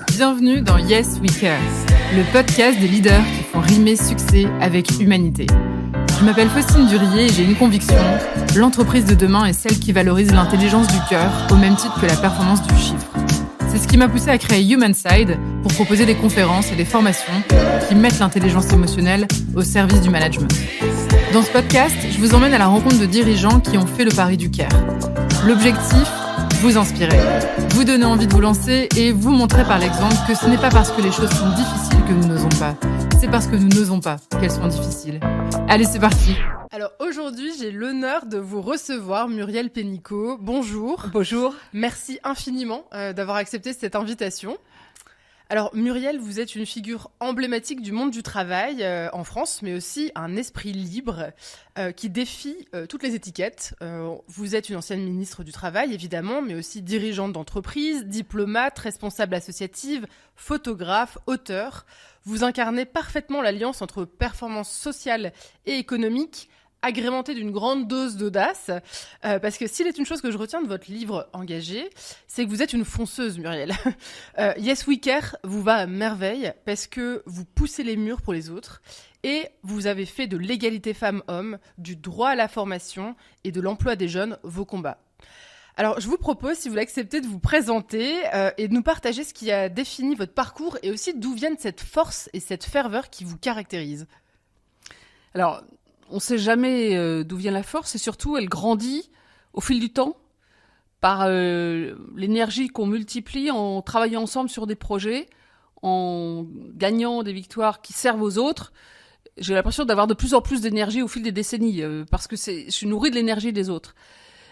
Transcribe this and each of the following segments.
Bienvenue dans Yes We Care, le podcast des leaders qui font rimer succès avec humanité. Je m'appelle Faustine Durier et j'ai une conviction, l'entreprise de demain est celle qui valorise l'intelligence du cœur au même titre que la performance du chiffre. C'est ce qui m'a poussé à créer Humanside pour proposer des conférences et des formations qui mettent l'intelligence émotionnelle au service du management. Dans ce podcast, je vous emmène à la rencontre de dirigeants qui ont fait le pari du care. L'objectif, vous inspirer, vous donner envie de vous lancer et vous montrer par l'exemple que ce n'est pas parce que les choses sont difficiles que nous n'osons pas. C'est parce que nous n'osons pas qu'elles sont difficiles. Allez, c'est parti. Alors aujourd'hui, j'ai l'honneur de vous recevoir Muriel Pénicaud. Bonjour. Bonjour. Merci infiniment d'avoir accepté cette invitation. Alors Muriel, vous êtes une figure emblématique du monde du travail en France, mais aussi un esprit libre qui défie toutes les étiquettes. Vous êtes une ancienne ministre du Travail, évidemment, mais aussi dirigeante d'entreprise, diplomate, responsable associative, photographe, auteur. Vous incarnez parfaitement l'alliance entre performance sociale et économique, agrémenté d'une grande dose d'audace, parce que s'il est une chose que je retiens de votre livre Engagé, c'est que vous êtes une fonceuse, Muriel. Yes We Care vous va à merveille parce que vous poussez les murs pour les autres et vous avez fait de l'égalité femmes-hommes, du droit à la formation et de l'emploi des jeunes vos combats. Alors, je vous propose, si vous l'acceptez, de vous présenter et de nous partager ce qui a défini votre parcours et aussi d'où viennent cette force et cette ferveur qui vous caractérisent. Alors, on ne sait jamais d'où vient la force et surtout, elle grandit au fil du temps par l'énergie qu'on multiplie en travaillant ensemble sur des projets, en gagnant des victoires qui servent aux autres. J'ai l'impression d'avoir de plus en plus d'énergie au fil des décennies parce que je suis nourrie de l'énergie des autres.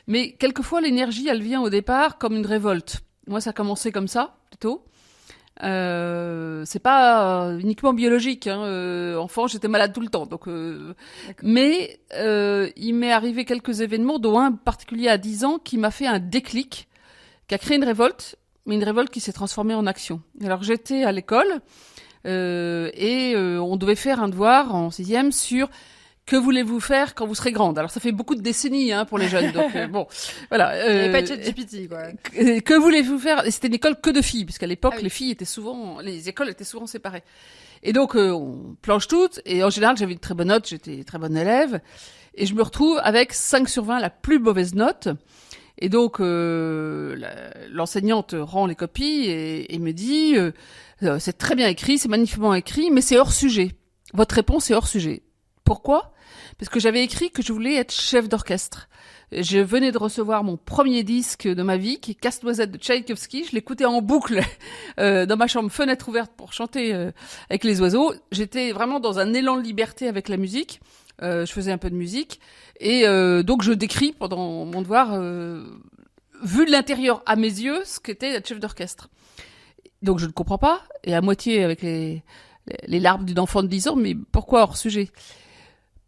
Mais quelquefois, l'énergie, elle vient au départ comme une révolte. Moi, ça a commencé comme ça, plutôt. C'est pas uniquement biologique. Enfant, j'étais malade tout le temps. Donc, mais il m'est arrivé quelques événements, dont un particulier à 10 ans, qui m'a fait un déclic, qui a créé une révolte, mais une révolte qui s'est transformée en action. Alors, j'étais à l'école et on devait faire un devoir en 6e sur que voulez-vous faire quand vous serez grande? Alors ça fait beaucoup de décennies pour les jeunes, donc bon, voilà. Il n'y avait pas de ChatGPT, quoi. Que voulez-vous faire? Et c'était une école que de filles, puisqu'à l'époque les filles étaient souvent, les écoles étaient souvent séparées. Et donc on planche toutes, et en général j'avais une très bonne note, j'étais très bonne élève, et je me retrouve avec 5 sur 20, la plus mauvaise note. Et donc l'enseignante rend les copies et me dit c'est très bien écrit, c'est magnifiquement écrit, mais c'est hors sujet. Votre réponse est hors sujet. Pourquoi? Parce que j'avais écrit que je voulais être chef d'orchestre. Je venais de recevoir mon premier disque de ma vie, qui est Casse-Noisette de Tchaïkovski. Je l'écoutais en boucle dans ma chambre, fenêtre ouverte pour chanter avec les oiseaux. J'étais vraiment dans un élan de liberté avec la musique. Je faisais un peu de musique. Et donc je décris pendant mon devoir, vu de l'intérieur à mes yeux, ce qu'était être chef d'orchestre. Donc je ne comprends pas, et à moitié avec les larmes d'une enfant de 10 ans, mais pourquoi hors sujet?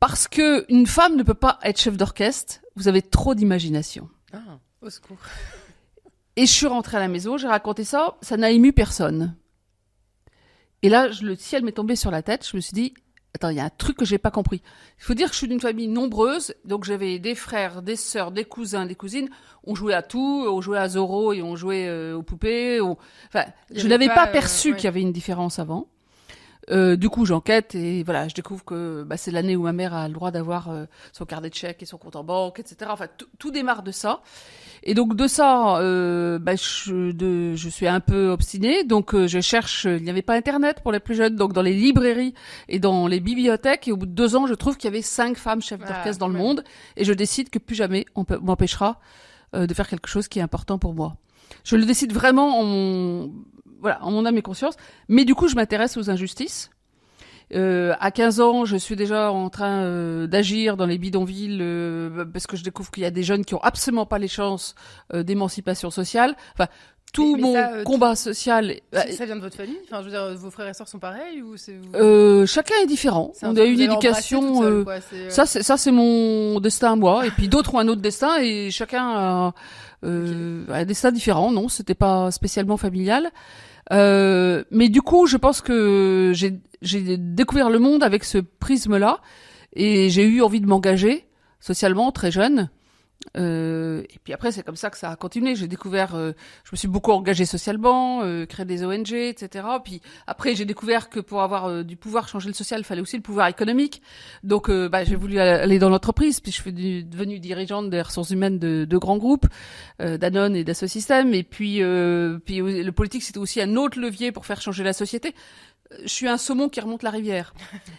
Parce que une femme ne peut pas être chef d'orchestre, vous avez trop d'imagination. Ah, au secours. Et je suis rentrée à la maison, j'ai raconté ça, ça n'a ému personne. Et là, le ciel m'est tombé sur la tête, je me suis dit, attends, il y a un truc que j'ai pas compris. Il faut dire que je suis d'une famille nombreuse, donc j'avais des frères, des sœurs, des cousins, des cousines, on jouait à tout, on jouait à Zorro et on jouait aux poupées. Enfin, je n'avais pas perçu qu'il y avait une différence avant. Du coup, j'enquête et voilà, je découvre que c'est l'année où ma mère a le droit d'avoir son carnet de chèques et son compte en banque, etc. Enfin, tout démarre de ça. Et donc de ça, je suis un peu obstinée. Donc je cherche. Il n'y avait pas Internet pour les plus jeunes, donc dans les librairies et dans les bibliothèques. Et au bout de 2 ans, je trouve qu'il y avait 5 femmes chefs d'orchestre dans le monde. Et je décide que plus jamais on m'empêchera de faire quelque chose qui est important pour moi. Je le décide vraiment en mon âme et conscience. Mais du coup, je m'intéresse aux injustices. À 15 ans, je suis déjà en train d'agir dans les bidonvilles parce que je découvre qu'il y a des jeunes qui ont absolument pas les chances d'émancipation sociale. Enfin, tout mon combat social. Ça vient de votre famille? Enfin, je veux dire, vos frères et sœurs sont pareils ou c'est vous... Chacun est différent. On a une éducation. Ça, c'est mon destin à moi. Et puis d'autres ont un autre destin et chacun a un destin différent. Non, c'était pas spécialement familial. Mais du coup, je pense que j'ai découvert le monde avec ce prisme-là et j'ai eu envie de m'engager socialement très jeune. Et puis après, c'est comme ça que ça a continué. J'ai découvert, je me suis beaucoup engagée socialement, créé des ONG, etc. Puis après, j'ai découvert que pour avoir du pouvoir, changer le social, il fallait aussi le pouvoir économique. Donc, j'ai voulu aller dans l'entreprise. Puis je suis devenue dirigeante des ressources humaines de grands groupes, Danone et Dassault Systèmes. Et puis le politique, c'était aussi un autre levier pour faire changer la société. Je suis un saumon qui remonte la rivière.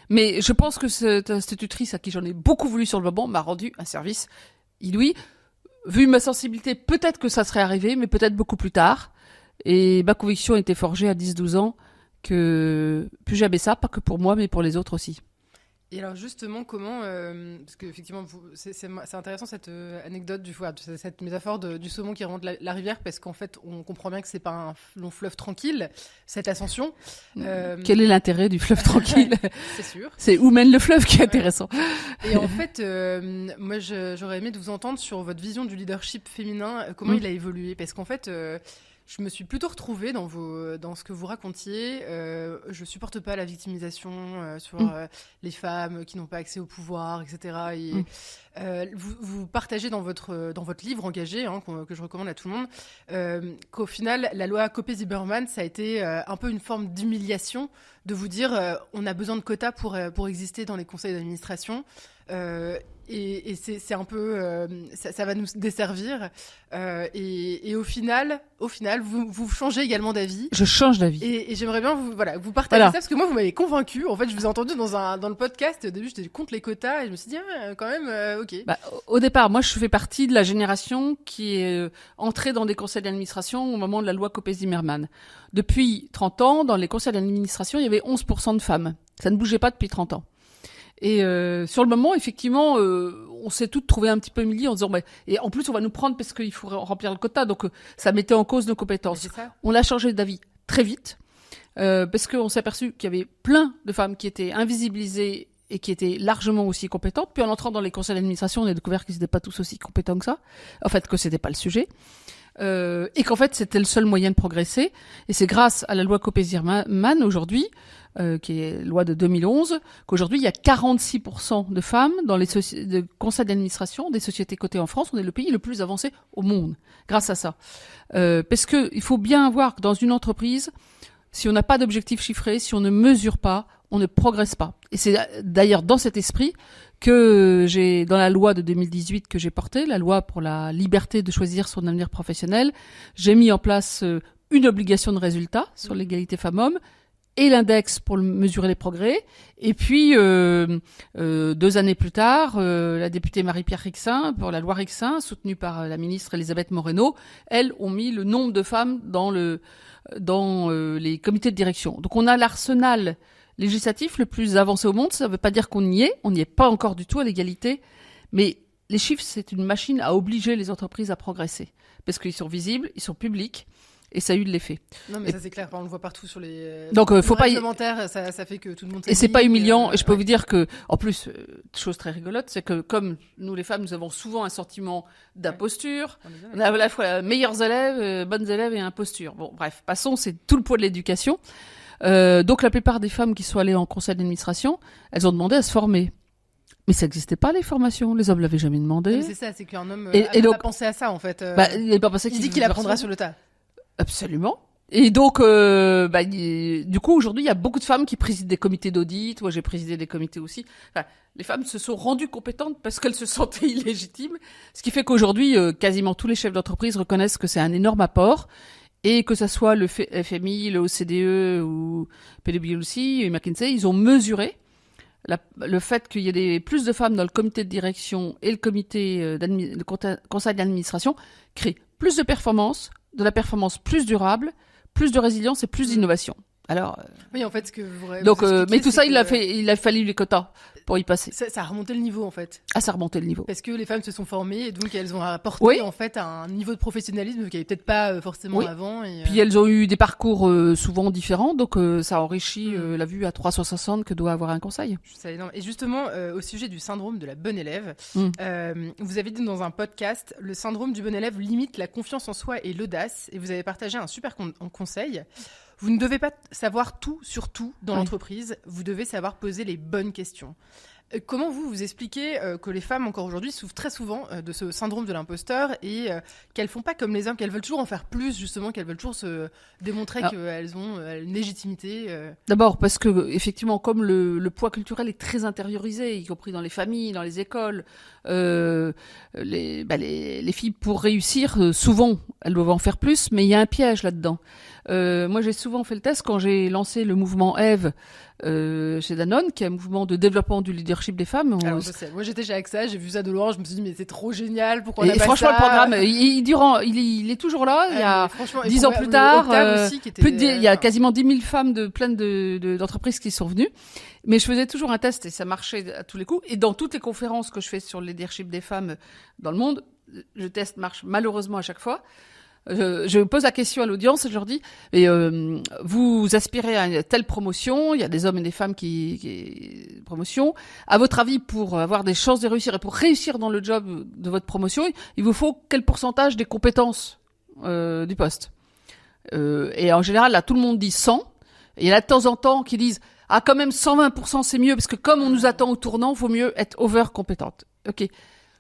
Mais je pense que cette institutrice à qui j'en ai beaucoup voulu sur le moment m'a rendu un service inouï. Vu ma sensibilité, peut-être que ça serait arrivé, mais peut-être beaucoup plus tard. Et ma conviction était forgée à 10-12 ans que plus jamais ça, pas que pour moi, mais pour les autres aussi. Et alors justement, comment, parce qu'effectivement, c'est intéressant cette anecdote cette métaphore du saumon qui remonte la rivière, parce qu'en fait, on comprend bien que c'est pas un long fleuve tranquille, cette ascension. Quel est l'intérêt du fleuve tranquille? C'est sûr. C'est où mène le fleuve qui est intéressant. Et en fait, moi, j'aurais aimé de vous entendre sur votre vision du leadership féminin, comment il a évolué, parce qu'en fait, je me suis plutôt retrouvée dans ce que vous racontiez. Je supporte pas la victimisation sur les femmes qui n'ont pas accès au pouvoir, etc. Et vous partagez dans votre livre engagé, que je recommande à tout le monde, qu'au final, la loi Copé-Zimmermann, ça a été un peu une forme d'humiliation de vous dire on a besoin de quotas pour exister dans les conseils d'administration. Et c'est un peu ça va nous desservir et au final vous changez également d'avis. Je change d'avis et j'aimerais bien vous partager ça parce que moi vous m'avez convaincu. En fait, je vous ai entendu dans le podcast. Au début, j'étais contre les quotas et je me suis dit quand même ok. Au départ, moi je fais partie de la génération qui est entrée dans des conseils d'administration au moment de la loi Copé-Zimmermann. Depuis 30 ans, dans les conseils d'administration, il y avait 11% de femmes. Ça ne bougeait pas depuis 30 ans. Et sur le moment, effectivement, on s'est toutes trouvées un petit peu humiliées en disant et en plus on va nous prendre parce qu'il faut remplir le quota, donc ça mettait en cause nos compétences. On a changé d'avis très vite parce qu'on s'est aperçu qu'il y avait plein de femmes qui étaient invisibilisées et qui étaient largement aussi compétentes. Puis en entrant dans les conseils d'administration, on a découvert qu'ils n'étaient pas tous aussi compétents que ça. En fait, que c'était pas le sujet. Et qu'en fait, c'était le seul moyen de progresser. Et c'est grâce à la loi Copé-Zimmermann aujourd'hui, qui est loi de 2011, qu'aujourd'hui, il y a 46% de femmes dans les conseils d'administration des sociétés cotées en France. On est le pays le plus avancé au monde grâce à ça. Parce que il faut bien voir que dans une entreprise, si on n'a pas d'objectif chiffré, si on ne mesure pas, on ne progresse pas. Et c'est d'ailleurs dans cet esprit que j'ai, dans la loi de 2018 que j'ai portée, la loi pour la liberté de choisir son avenir professionnel, j'ai mis en place une obligation de résultat sur l'égalité femmes-hommes et l'index pour mesurer les progrès. Et puis, 2 années plus tard, la députée Marie-Pierre Rixain, pour la loi Rixain, soutenue par la ministre Elisabeth Moreno, elles ont mis le nombre de femmes dans les comités de direction. Donc on a l'arsenal législatif le plus avancé au monde. Ça ne veut pas dire qu'on y est. On n'y est pas encore du tout à l'égalité. Mais les chiffres, c'est une machine à obliger les entreprises à progresser. Parce qu'ils sont visibles, ils sont publics. Et ça a eu de l'effet. Non, mais ça c'est clair. On le voit partout sur les. Donc, faut pas. Ça fait que tout le monde. Et c'est pas humiliant. Et je peux vous dire que, en plus, chose très rigolote, c'est que comme nous les femmes, nous avons souvent un sentiment d'imposture. On a à la fois meilleurs élèves, bonnes élèves et imposture. Bon, bref, passons. C'est tout le poids de l'éducation. Donc la plupart des femmes qui sont allées en conseil d'administration, elles ont demandé à se former. Mais ça n'existait pas, les formations. Les hommes l'avaient jamais demandé. C'est ça, c'est qu'un homme n'a pas pensé à ça, en fait. Il n'a pas pensé il dit qu'il apprendra sur le tas. Absolument. Et donc, du coup, aujourd'hui, il y a beaucoup de femmes qui président des comités d'audit. Moi, j'ai présidé des comités aussi. Enfin, les femmes se sont rendues compétentes parce qu'elles se sentaient illégitimes. Ce qui fait qu'aujourd'hui, quasiment tous les chefs d'entreprise reconnaissent que c'est un énorme apport. Et que ça soit le FMI, le OCDE ou PwC et McKinsey, ils ont mesuré le fait qu'il y ait plus de femmes dans le comité de direction et le comité conseil d'administration crée plus de performance, de la performance plus durable, plus de résilience et plus d'innovation. Alors, oui, en fait, ce que vous donc, mais tout ça, il a fallu les quotas pour y passer. Ça a remonté le niveau, en fait. Ah, ça a remonté le niveau. Parce que les femmes se sont formées et donc elles ont apporté, en fait, un niveau de professionnalisme qu'il n'y avait peut-être pas forcément avant. Et, Puis elles ont eu des parcours souvent différents, donc ça enrichit la vue à 360 que doit avoir un conseil. C'est énorme. Et justement, au sujet du syndrome de la bonne élève, vous avez dit dans un podcast, le syndrome du bon élève limite la confiance en soi et l'audace, et vous avez partagé un super conseil. Vous ne devez pas savoir tout sur tout dans l'entreprise, vous devez savoir poser les bonnes questions. Comment vous expliquez que les femmes, encore aujourd'hui, souffrent très souvent de ce syndrome de l'imposteur et qu'elles font pas comme les hommes, qu'elles veulent toujours en faire plus, justement, qu'elles veulent toujours se démontrer qu'elles ont une légitimité D'abord parce que effectivement, comme le poids culturel est très intériorisé, y compris dans les familles, dans les écoles, les filles pour réussir, souvent, elles doivent en faire plus, mais il y a un piège là-dedans. Moi, j'ai souvent fait le test quand j'ai lancé le mouvement Eve chez Danone, qui est un mouvement de développement du leadership des femmes. Alors, je sais. Moi, j'étais chez AXA, j'ai vu ça de loin, je me suis dit, mais c'est trop génial, pourquoi on a Et pas franchement, ça le programme, il est toujours là. Il y a et 10 ans plus tard, aussi, qui était, il y a quasiment 10 000 femmes de plein d'entreprises qui sont venues. Mais je faisais toujours un test et ça marchait à tous les coups. Et dans toutes les conférences que je fais sur le leadership des femmes dans le monde, le test marche malheureusement à chaque fois. Je pose la question à l'audience et je leur dis vous aspirez à une telle promotion, il y a des hommes et des femmes qui promotion. À votre avis, pour avoir des chances de réussir et pour réussir dans le job de votre promotion, il vous faut quel pourcentage des compétences du poste Et en général, là, tout le monde dit 100. Et il y en a de temps en temps qui disent quand même 120% c'est mieux parce que comme on nous attend au tournant, vaut mieux être over compétente. Ok.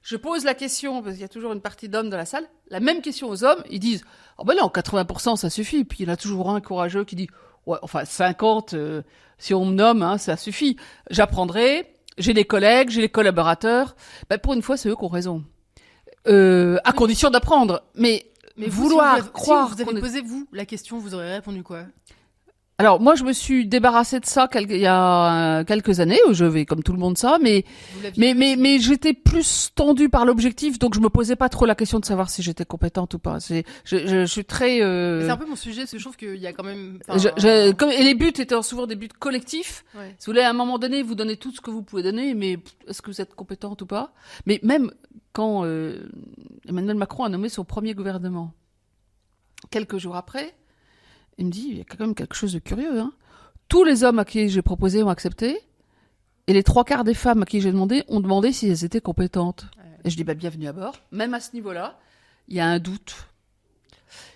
Je pose la question, parce qu'il y a toujours une partie d'hommes dans la salle, la même question aux hommes, ils disent « Oh ben non, 80% ça suffit ». Puis il y en a toujours un courageux qui dit « Ouais, enfin 50, si on me nomme, ça suffit. J'apprendrai, j'ai les collègues, j'ai les collaborateurs. » Pour une fois, c'est eux qui ont raison. À condition d'apprendre. Mais vouloir croire... Si vous avez posé, vous, la question, vous aurez répondu quoi ? Alors, moi, je me suis débarrassée de ça il y a quelques années, où je vais comme tout le monde ça, mais j'étais plus tendue par l'objectif, donc je me posais pas trop la question de savoir si j'étais compétente ou pas. Je suis très... C'est un peu mon sujet, parce que je trouve qu'il y a quand même... et les buts étaient souvent des buts collectifs. Ouais. Si vous voulez, à un moment donné, vous donnez tout ce que vous pouvez donner, mais est-ce que vous êtes compétente ou pas ? Mais même quand Emmanuel Macron a nommé son premier gouvernement, quelques jours après, il me dit, il y a quand même quelque chose de curieux. Tous les hommes à qui j'ai proposé ont accepté, et les 3/4 des femmes à qui j'ai demandé ont demandé si elles étaient compétentes. Ouais. Et je dis, bienvenue à bord. Même à ce niveau-là, il y a un doute.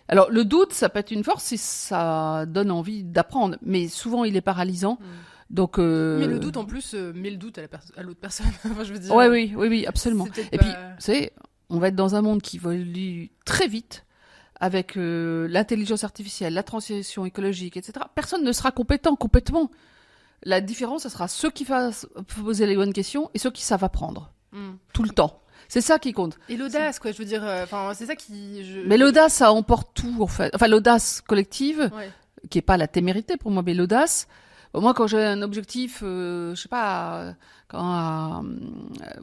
Alors, le doute, ça peut être une force si ça donne envie d'apprendre, mais souvent, il est paralysant. Donc, mais le doute, en plus, met le doute à l'autre personne. Enfin, je veux dire, oui, absolument. Et puis, vous savez, on va être dans un monde qui évolue très vite, avec l'intelligence artificielle, la transition écologique, etc. Personne ne sera compétent complètement. La différence, ce sera ceux qui savent poser les bonnes questions et ceux qui savent apprendre. Tout le temps. C'est ça qui compte. Et l'audace, quoi, je veux dire, c'est ça qui... Mais l'audace, ça emporte tout, en fait. Enfin, l'audace collective, qui est pas la témérité pour moi, mais l'audace... Moi, quand j'ai un objectif, je sais pas, à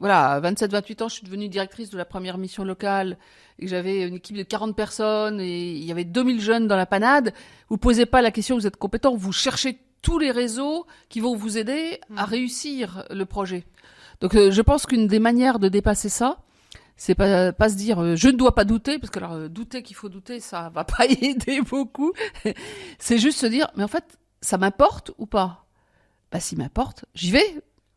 27-28 ans, je suis devenue directrice de la première mission locale et que j'avais une équipe de 40 personnes et il y avait 2000 jeunes dans la panade, vous posez pas la question, vous êtes compétent, vous cherchez tous les réseaux qui vont vous aider à réussir le projet. Donc, je pense qu'une des manières de dépasser ça, c'est pas se dire je ne dois pas douter, parce que alors douter qu'il faut douter, ça va pas aider beaucoup. C'est juste se dire, mais en fait, ça m'importe ou pas ? S'il m'importe, j'y vais.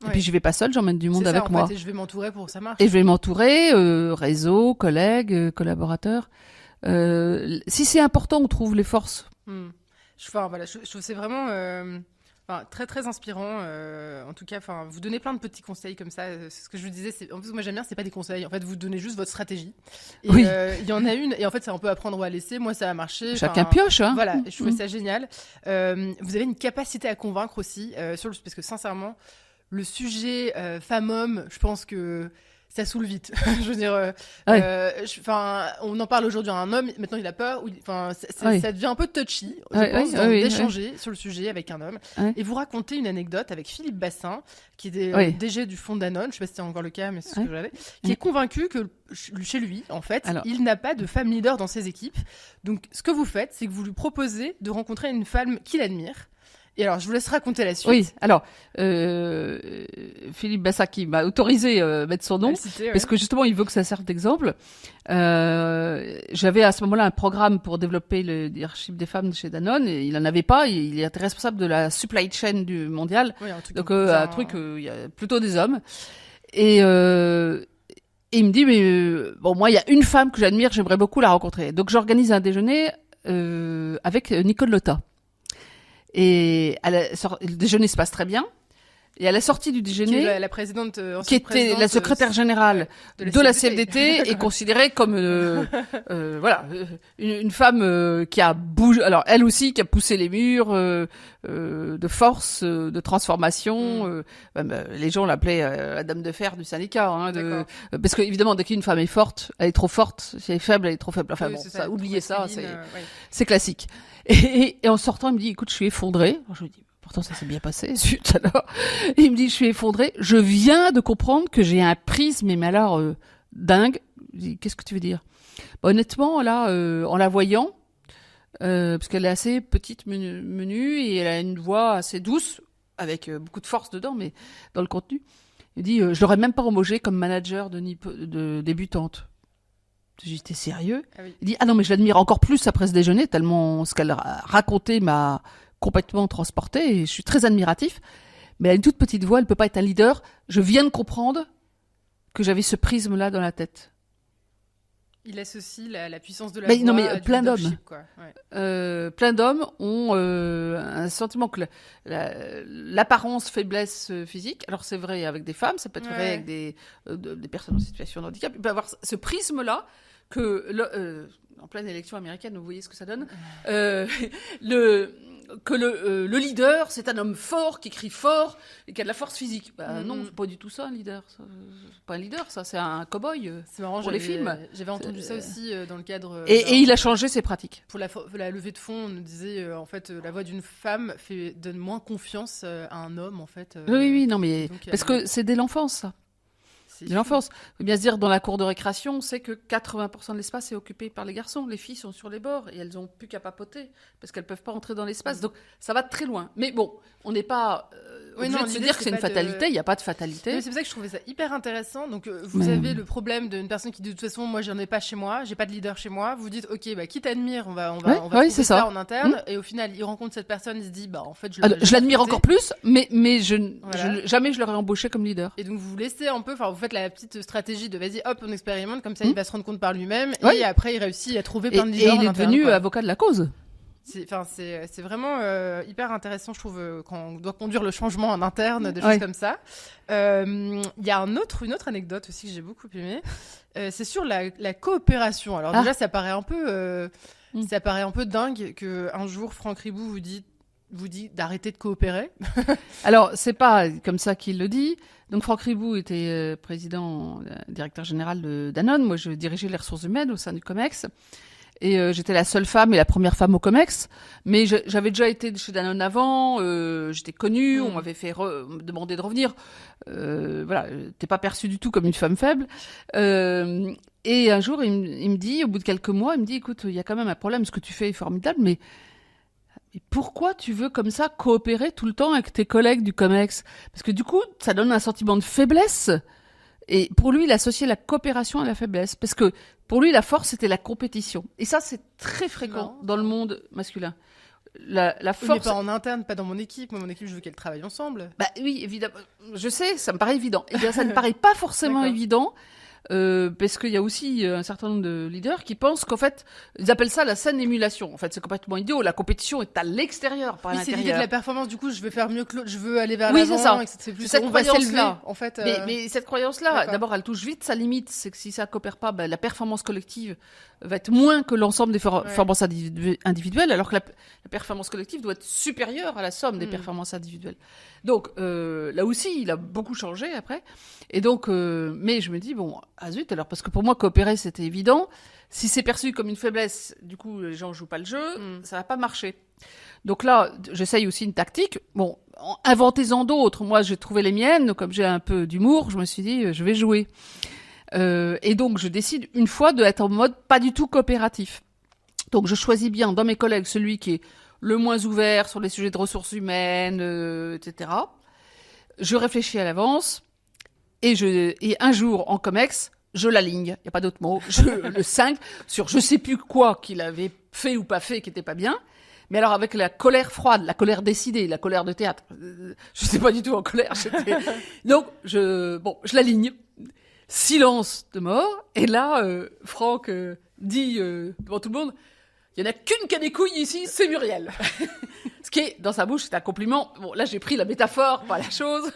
Et puis je vais pas seule, j'emmène du monde avec moi. Et je vais m'entourer pour que ça marche. Et je vais m'entourer, réseau, collègues, collaborateurs. Si c'est important, on trouve les forces. Je trouve que c'est vraiment très très inspirant. En tout cas, vous donnez plein de petits conseils comme ça. C'est ce que je vous disais. En plus, moi j'aime bien, c'est pas des conseils. En fait, vous donnez juste votre stratégie. Et il y en a une. Et en fait, c'est un peu à prendre ou à laisser. Moi, ça a marché. Chacun pioche. Voilà. Et je trouvais ça génial. Vous avez une capacité à convaincre aussi parce que sincèrement, le sujet femme-homme, je pense que ça saoule vite. Je veux dire, on en parle aujourd'hui à un homme, maintenant il a peur, ça devient un peu touchy, je pense, d'échanger sur le sujet avec un homme. Et vous racontez une anecdote avec Philippe Bassin, qui est DG du fonds Danone, je sais pas si c'est encore le cas, mais c'est ce que j'avais, qui est convaincu que chez lui, en fait, il n'a pas de femme leader dans ses équipes. Donc, ce que vous faites, c'est que vous lui proposez de rencontrer une femme qu'il admire. Et alors, je vous laisse raconter la suite. Oui, alors, Philippe Bassin qui m'a autorisé à mettre son nom, parce que justement, il veut que ça serve d'exemple. J'avais à ce moment-là un programme pour développer le leadership des femmes chez Danone, et il en avait pas, il est responsable de la supply chain du mondial. Oui, un truc, il y a plutôt des hommes. Et il me dit, moi, il y a une femme que j'admire, j'aimerais beaucoup la rencontrer. Donc, j'organise un déjeuner avec Nicole Lotta. Et le déjeuner se passe très bien. Et à la sortie du Qui est déjeuner, la présidente, qui ancienne était présidente, la secrétaire générale de de la CFDT, est considérée comme une femme qui a bougé, alors elle aussi qui a poussé les murs de force, de transformation. Les gens l'appelaient la dame de fer du syndicat, hein, parce que évidemment dès qu'une femme est forte, elle est trop forte. Si elle est faible, elle est trop faible. Enfin oui, bon, ça, oubliez ça, ouais. c'est classique. Et en sortant, il me dit, écoute, je suis effondrée. Alors, je lui dis, pourtant ça s'est bien passé. Zut alors. Et il me dit, je suis effondrée. Je viens de comprendre que j'ai un prisme, mais alors dingue. Je dis, qu'est-ce que tu veux dire? Honnêtement, là, en la voyant, parce qu'elle est assez petite, menue, et elle a une voix assez douce, avec beaucoup de force dedans, mais dans le contenu. Il dit, je l'aurais même pas embauchée comme manager de débutante. J'ai dit, t'es sérieux? Oui. Il dit, ah non, mais je l'admire encore plus après ce déjeuner, tellement ce qu'elle a raconté m'a complètement transporté, et je suis très admiratif. Mais elle a une toute petite voix, elle peut pas être un leader. Je viens de comprendre que j'avais ce prisme-là dans la tête. Il associe la puissance de la Mais, voix non, mais à du plein d'hommes. leadership, quoi. Ouais. Plein d'hommes ont un sentiment que l'apparence faiblesse physique, alors c'est vrai avec des femmes, ça peut être vrai avec des personnes en situation de handicap, il peut y avoir ce prisme-là que en pleine élection américaine, vous voyez ce que ça donne, le leader, c'est un homme fort, qui crie fort, et qui a de la force physique. Non, c'est pas du tout ça, un leader. C'est pas un leader, ça, c'est un cow-boy c'est marrant, pour les films. J'avais entendu ça aussi dans le cadre... Et il a changé ses pratiques. Pour la levée de fonds, on nous disait, en fait, la voix d'une femme donne moins confiance à un homme, en fait. Oui, non, mais... donc, parce que c'est dès l'enfance, ça. De l'enfance. Il faut bien se dire, dans la cour de récréation, on sait que 80% de l'espace est occupé par les garçons. Les filles sont sur les bords et elles n'ont plus qu'à papoter parce qu'elles ne peuvent pas entrer dans l'espace. Donc, ça va très loin. Mais bon, on n'est pas obligé de se dire que c'est une fatalité. Il n'y a pas de fatalité. Oui, c'est pour ça que je trouvais ça hyper intéressant. Donc, vous avez le problème d'une personne qui dit, de toute façon, moi, j'en ai pas chez moi, j'ai pas de leader chez moi. Vous dites, OK, qui t'admire, on va trouver ça en interne. Et au final, il rencontre cette personne, il se dit, en fait, je l'admire encore plus, mais jamais je l'aurais embauché comme leader. Et donc, vous laissez un peu, vous faites la petite stratégie de vas-y, hop, on expérimente, comme ça il va se rendre compte par lui-même, et après il réussit à trouver plein de leaders. Et il est devenu avocat de la cause. C'est vraiment hyper intéressant, je trouve, quand on doit conduire le changement en interne, des choses comme ça. Il y a une autre anecdote aussi que j'ai beaucoup aimée. C'est sur la coopération. Alors déjà, ça paraît un peu dingue qu'un jour, Franck Ribou vous dit d'arrêter de coopérer. Alors, c'est pas comme ça qu'il le dit. Donc, Franck Ribou était directeur général de Danone. Moi, je dirigeais les ressources humaines au sein du COMEX. Et j'étais la seule femme et la première femme au COMEX. Mais j'avais déjà été chez Danone avant. J'étais connue. On m'avait fait demander de revenir. T'es pas perçue du tout comme une femme faible. Et un jour, il me dit, au bout de quelques mois, il me dit, écoute, il y a quand même un problème. Ce que tu fais est formidable, mais pourquoi tu veux comme ça coopérer tout le temps avec tes collègues du COMEX? Parce que du coup, ça donne un sentiment de faiblesse. Et pour lui, il associait la coopération à la faiblesse. Parce que pour lui, la force, c'était la compétition. Et ça, c'est très fréquent dans le monde masculin. La force... Mais pas en interne, pas dans mon équipe. Moi, mon équipe, je veux qu'elle travaille ensemble. Oui, évidemment. Je sais, ça me paraît évident. Et bien, ça ne paraît pas forcément évident. Parce qu'il y a aussi un certain nombre de leaders qui pensent qu'en fait, ils appellent ça la saine émulation. En fait, c'est complètement idiot. La compétition est à l'extérieur, pas à l'intérieur. C'est l'idée de la performance. Du coup, je veux faire mieux que l'autre, je veux aller vers l'avant. Oui, c'est ça. C'est plus cette croyance-là. En fait, mais cette croyance-là, d'abord, elle touche vite sa limite. C'est que si ça coopère pas, la performance collective va être moins que l'ensemble des performances individuelles, alors que la performance collective doit être supérieure à la somme des performances individuelles. Donc, là aussi, il a beaucoup changé après. Et donc, mais je me dis, zut, alors, parce que pour moi, coopérer, c'était évident. Si c'est perçu comme une faiblesse, du coup, les gens jouent pas le jeu, ça va pas marcher. Donc là, j'essaye aussi une tactique. Inventez-en d'autres. Moi, j'ai trouvé les miennes. Comme j'ai un peu d'humour, je me suis dit, je vais jouer. Et donc, je décide une fois d'être en mode pas du tout coopératif. Donc, je choisis bien dans mes collègues celui qui est le moins ouvert sur les sujets de ressources humaines, etc. Je réfléchis à l'avance. Et un jour, en COMEX, je l'aligne, il n'y a pas d'autre mot, le 5, sur je sais plus quoi qu'il avait fait ou pas fait qui n'était pas bien, mais alors avec la colère froide, la colère décidée, la colère de théâtre, je sais pas du tout en colère, donc je l'aligne, silence de mort, et là, Franck dit devant tout le monde, il y en a qu'une qui a des couilles ici, c'est Muriel. Ce qui est, dans sa bouche, c'est un compliment. Bon, là, j'ai pris la métaphore, pas la chose.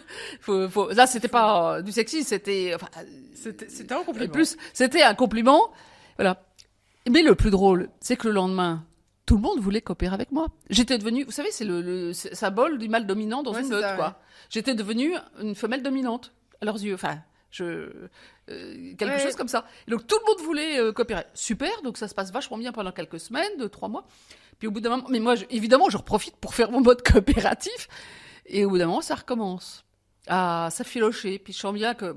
Là, c'était pas du sexisme, c'était un compliment. Plus, c'était un compliment. Voilà. Mais le plus drôle, c'est que le lendemain, tout le monde voulait coopérer avec moi. J'étais devenue, vous savez, c'est le symbole du mâle dominant dans une meute, quoi. J'étais devenue une femelle dominante, à leurs yeux. Enfin, quelque chose comme ça. Et donc, tout le monde voulait coopérer. Super, donc ça se passe vachement bien pendant quelques semaines, 2-3 mois. Puis au bout d'un moment, mais moi, évidemment, je profite pour faire mon mode coopératif. Et au bout d'un moment, ça recommence à s'affilocher. Puis je sens bien que,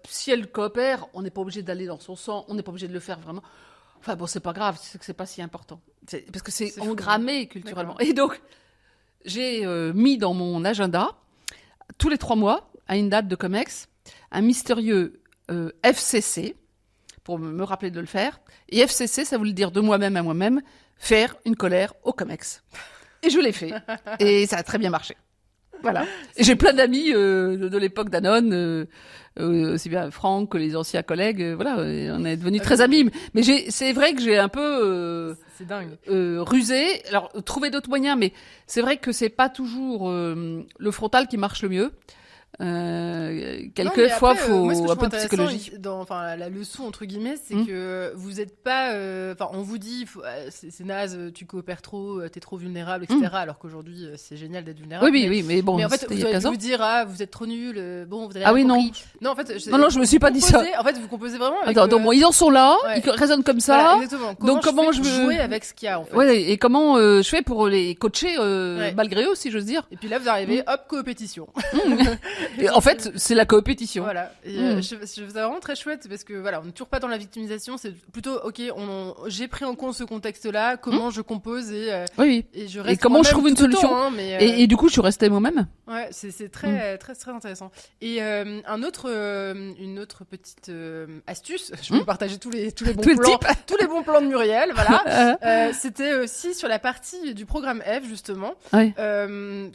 si elle coopère, on n'est pas obligé d'aller dans son sang, on n'est pas obligé de le faire vraiment. Enfin bon, c'est pas grave, c'est pas si important. Parce que c'est engrammé culturellement. D'accord. Et donc, j'ai mis dans mon agenda, tous les 3 mois, à une date de Comex, un mystérieux FCC, pour me rappeler de le faire. Et FCC, ça voulait dire de moi-même à moi-même, faire une colère au Comex. Et je l'ai fait. Et ça a très bien marché. Voilà. Et j'ai plein d'amis de l'époque Danone, aussi bien Franck que les anciens collègues. Voilà, on est devenus très amis. Mais c'est vrai que j'ai un peu c'est dingue. Rusé. Alors, trouver d'autres moyens, mais c'est vrai que c'est pas toujours le frontal qui marche le mieux. Quelquefois, faut un peu de psychologie. La leçon entre guillemets, c'est que vous êtes pas. On vous dit, c'est naze, tu coopères trop, t'es trop vulnérable, etc. Alors qu'aujourd'hui, c'est génial d'être vulnérable. Oui, mais bon. Mais en fait, vous allez vous dire, vous êtes trop nul. Bon, vous avez. Ah oui, non. Non, en fait, je me suis pas dit ça. En fait, vous composez vraiment. Attends, donc bon, ils en sont là, ils raisonnent comme ça. Voilà, exactement. Comment je jouer avec ce qu'il y a en fait. Ouais, et comment je fais pour les coacher malgré eux, si j'ose dire. Et puis là, vous arrivez, hop, coopétition. Et en fait, c'est la coopétition. Voilà. Et, je trouve ça vraiment très chouette parce que voilà, on n'est toujours pas dans la victimisation. C'est plutôt, ok, j'ai pris en compte ce contexte-là, comment je compose et je reste. Et comment je trouve une solution. Temps, et du coup, je suis restée moi-même. Ouais, c'est très, très, très intéressant. Et une autre petite astuce, je vais partager tous les bons plans, tous les bons plans de Muriel. Voilà. C'était aussi sur la partie du programme F justement,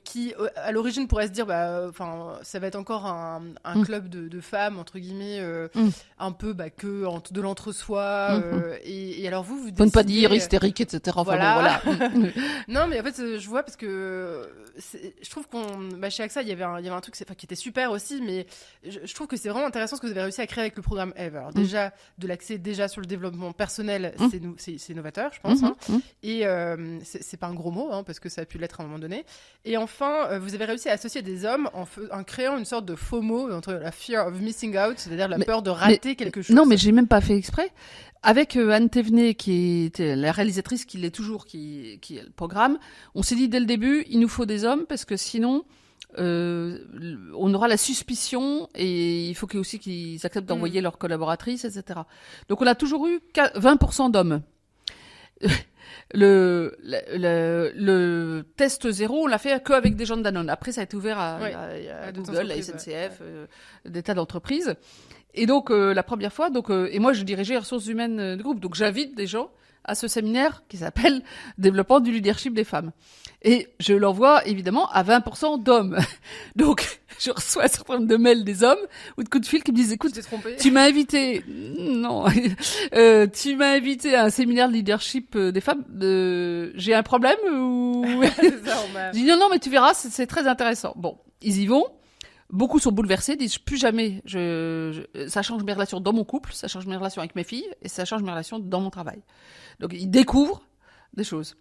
qui à l'origine pourrait se dire, ça va être encore un club de femmes entre guillemets, un peu que de l'entre-soi. Et alors vous pour ne pas dire hystérique, etc. Voilà. Non, mais en fait, je vois parce que je trouve chez AXA, il y avait un truc qui était super aussi, mais je trouve que c'est vraiment intéressant ce que vous avez réussi à créer avec le programme Eve. Alors déjà, de l'accès déjà sur le développement personnel, c'est novateur, je pense. Et c'est pas un gros mot, parce que ça a pu l'être à un moment donné. Et enfin, vous avez réussi à associer des hommes en créant une sorte de FOMO, entre la fear of missing out, c'est-à-dire la peur de rater quelque chose. Non, mais j'ai même pas fait exprès. Avec Anne Thévenet, qui était la réalisatrice, qui l'est toujours, qui est le programme, on s'est dit dès le début, il nous faut des hommes, parce que sinon, on aura la suspicion, et il faut aussi qu'ils acceptent d'envoyer leurs collaboratrices, etc. Donc on a toujours eu 20% d'hommes. Le test 0, on l'a fait qu'avec des gens de Danone. Après, ça a été ouvert à Google, à SNCF, des tas d'entreprises. Et donc, la première fois, et moi, je dirigeais les ressources humaines du groupe. Donc, j'invite des gens à ce séminaire qui s'appelle Développement du leadership des femmes. Et je l'envoie, évidemment, à 20% d'hommes. Donc, je reçois un certain nombre de mails des hommes ou de coups de fil qui me disent, écoute, tu m'as invité, non, tu m'as invité à un séminaire de leadership des femmes, j'ai un problème ou... Je dis, non, mais tu verras, c'est très intéressant. Bon, ils y vont. Beaucoup sont bouleversés, disent plus jamais, ça change mes relations dans mon couple, ça change mes relations avec mes filles, et ça change mes relations dans mon travail. Donc ils découvrent des choses.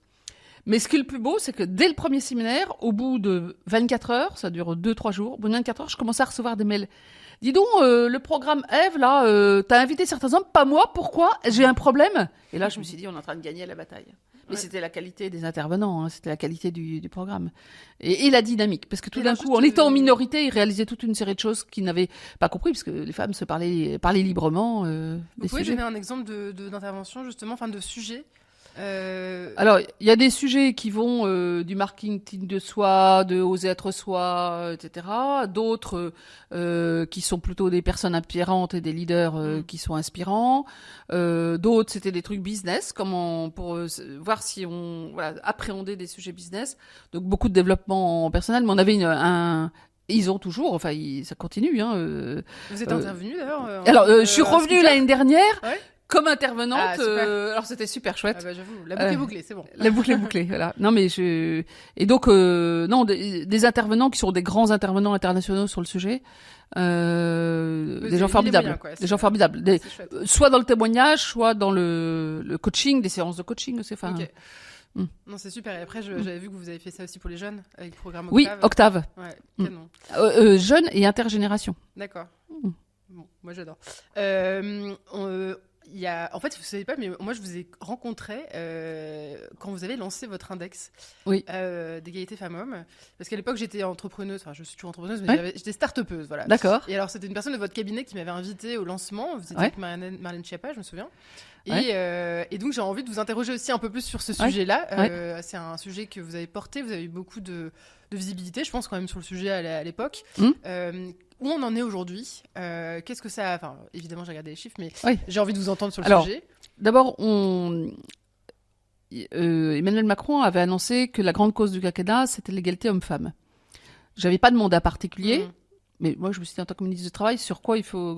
Mais ce qui est le plus beau, c'est que dès le premier séminaire, au bout de 24 heures, ça dure 2-3 jours, au bout de 24 heures, je commençais à recevoir des mails. Dis donc, le programme Eve, là, t'as invité certains hommes, pas moi, pourquoi? J'ai un problème? Et là, je me suis dit, on est en train de gagner la bataille. Mais c'était la qualité des intervenants, c'était la qualité du programme. Et la dynamique. Parce que tout d'un coup, en étant en minorité, ils réalisaient toute une série de choses qu'ils n'avaient pas compris, parce que les femmes se parlaient librement. Vous pouvez donner un exemple d'intervention, justement, de sujet Alors, il y a des sujets qui vont du marketing de soi, de oser être soi, etc. D'autres qui sont plutôt des personnes inspirantes et des leaders qui sont inspirants. D'autres, c'était des trucs business, pour voir si on appréhendait des sujets business. Donc, beaucoup de développement personnel. Mais on avait ils ont toujours, ça continue. Vous êtes intervenu d'ailleurs Alors, je suis revenue l'année dernière. Ouais. comme intervenante. Ah, super. Alors c'était super chouette. Ah bah j'avoue, la boucle est bouclée, c'est bon. La boucle est bouclée, voilà. Non mais et donc non des intervenants qui sont des grands intervenants internationaux sur le sujet, des gens formidables, moyens, quoi, des gens formidables, c'est chouette. soit dans le témoignage, soit dans le coaching, des séances de coaching, c'est enfin. Ok. Mm. Non, c'est super. Et après, j'avais vu que vous avez fait ça aussi pour les jeunes, avec le programme Oui, Octave. Octave, Ouais, Mm. canon. jeunes et intergénération. D'accord. Mm. Bon, moi j'adore. En fait, vous savez pas, mais moi je vous ai rencontré quand vous avez lancé votre index Oui. d'égalité femmes-hommes. Parce qu'à l'époque, j'étais entrepreneuse, enfin je suis toujours entrepreneuse, mais Ouais. j'étais start-upeuse, voilà. D'accord. Et alors, c'était une personne de votre cabinet qui m'avait invitée au lancement. Vous étiez Ouais. avec Marlène Schiappa, je me souviens. Et donc, j'ai envie de vous interroger aussi un peu plus sur ce Ouais. sujet-là. C'est un sujet que vous avez porté. Vous avez eu beaucoup de visibilité, je pense, quand même, sur le sujet à l'époque. Où on en est aujourd'hui Qu'est-ce que ça... Enfin, évidemment, j'ai regardé les chiffres, mais Oui. j'ai envie de vous entendre sur le Alors, sujet. D'abord, Emmanuel Macron avait annoncé que la grande cause du quinquennat, c'était l'égalité homme-femme. J'avais pas de mandat particulier, Mhm. mais moi, je me suis dit en tant que ministre du Travail, sur quoi il faut,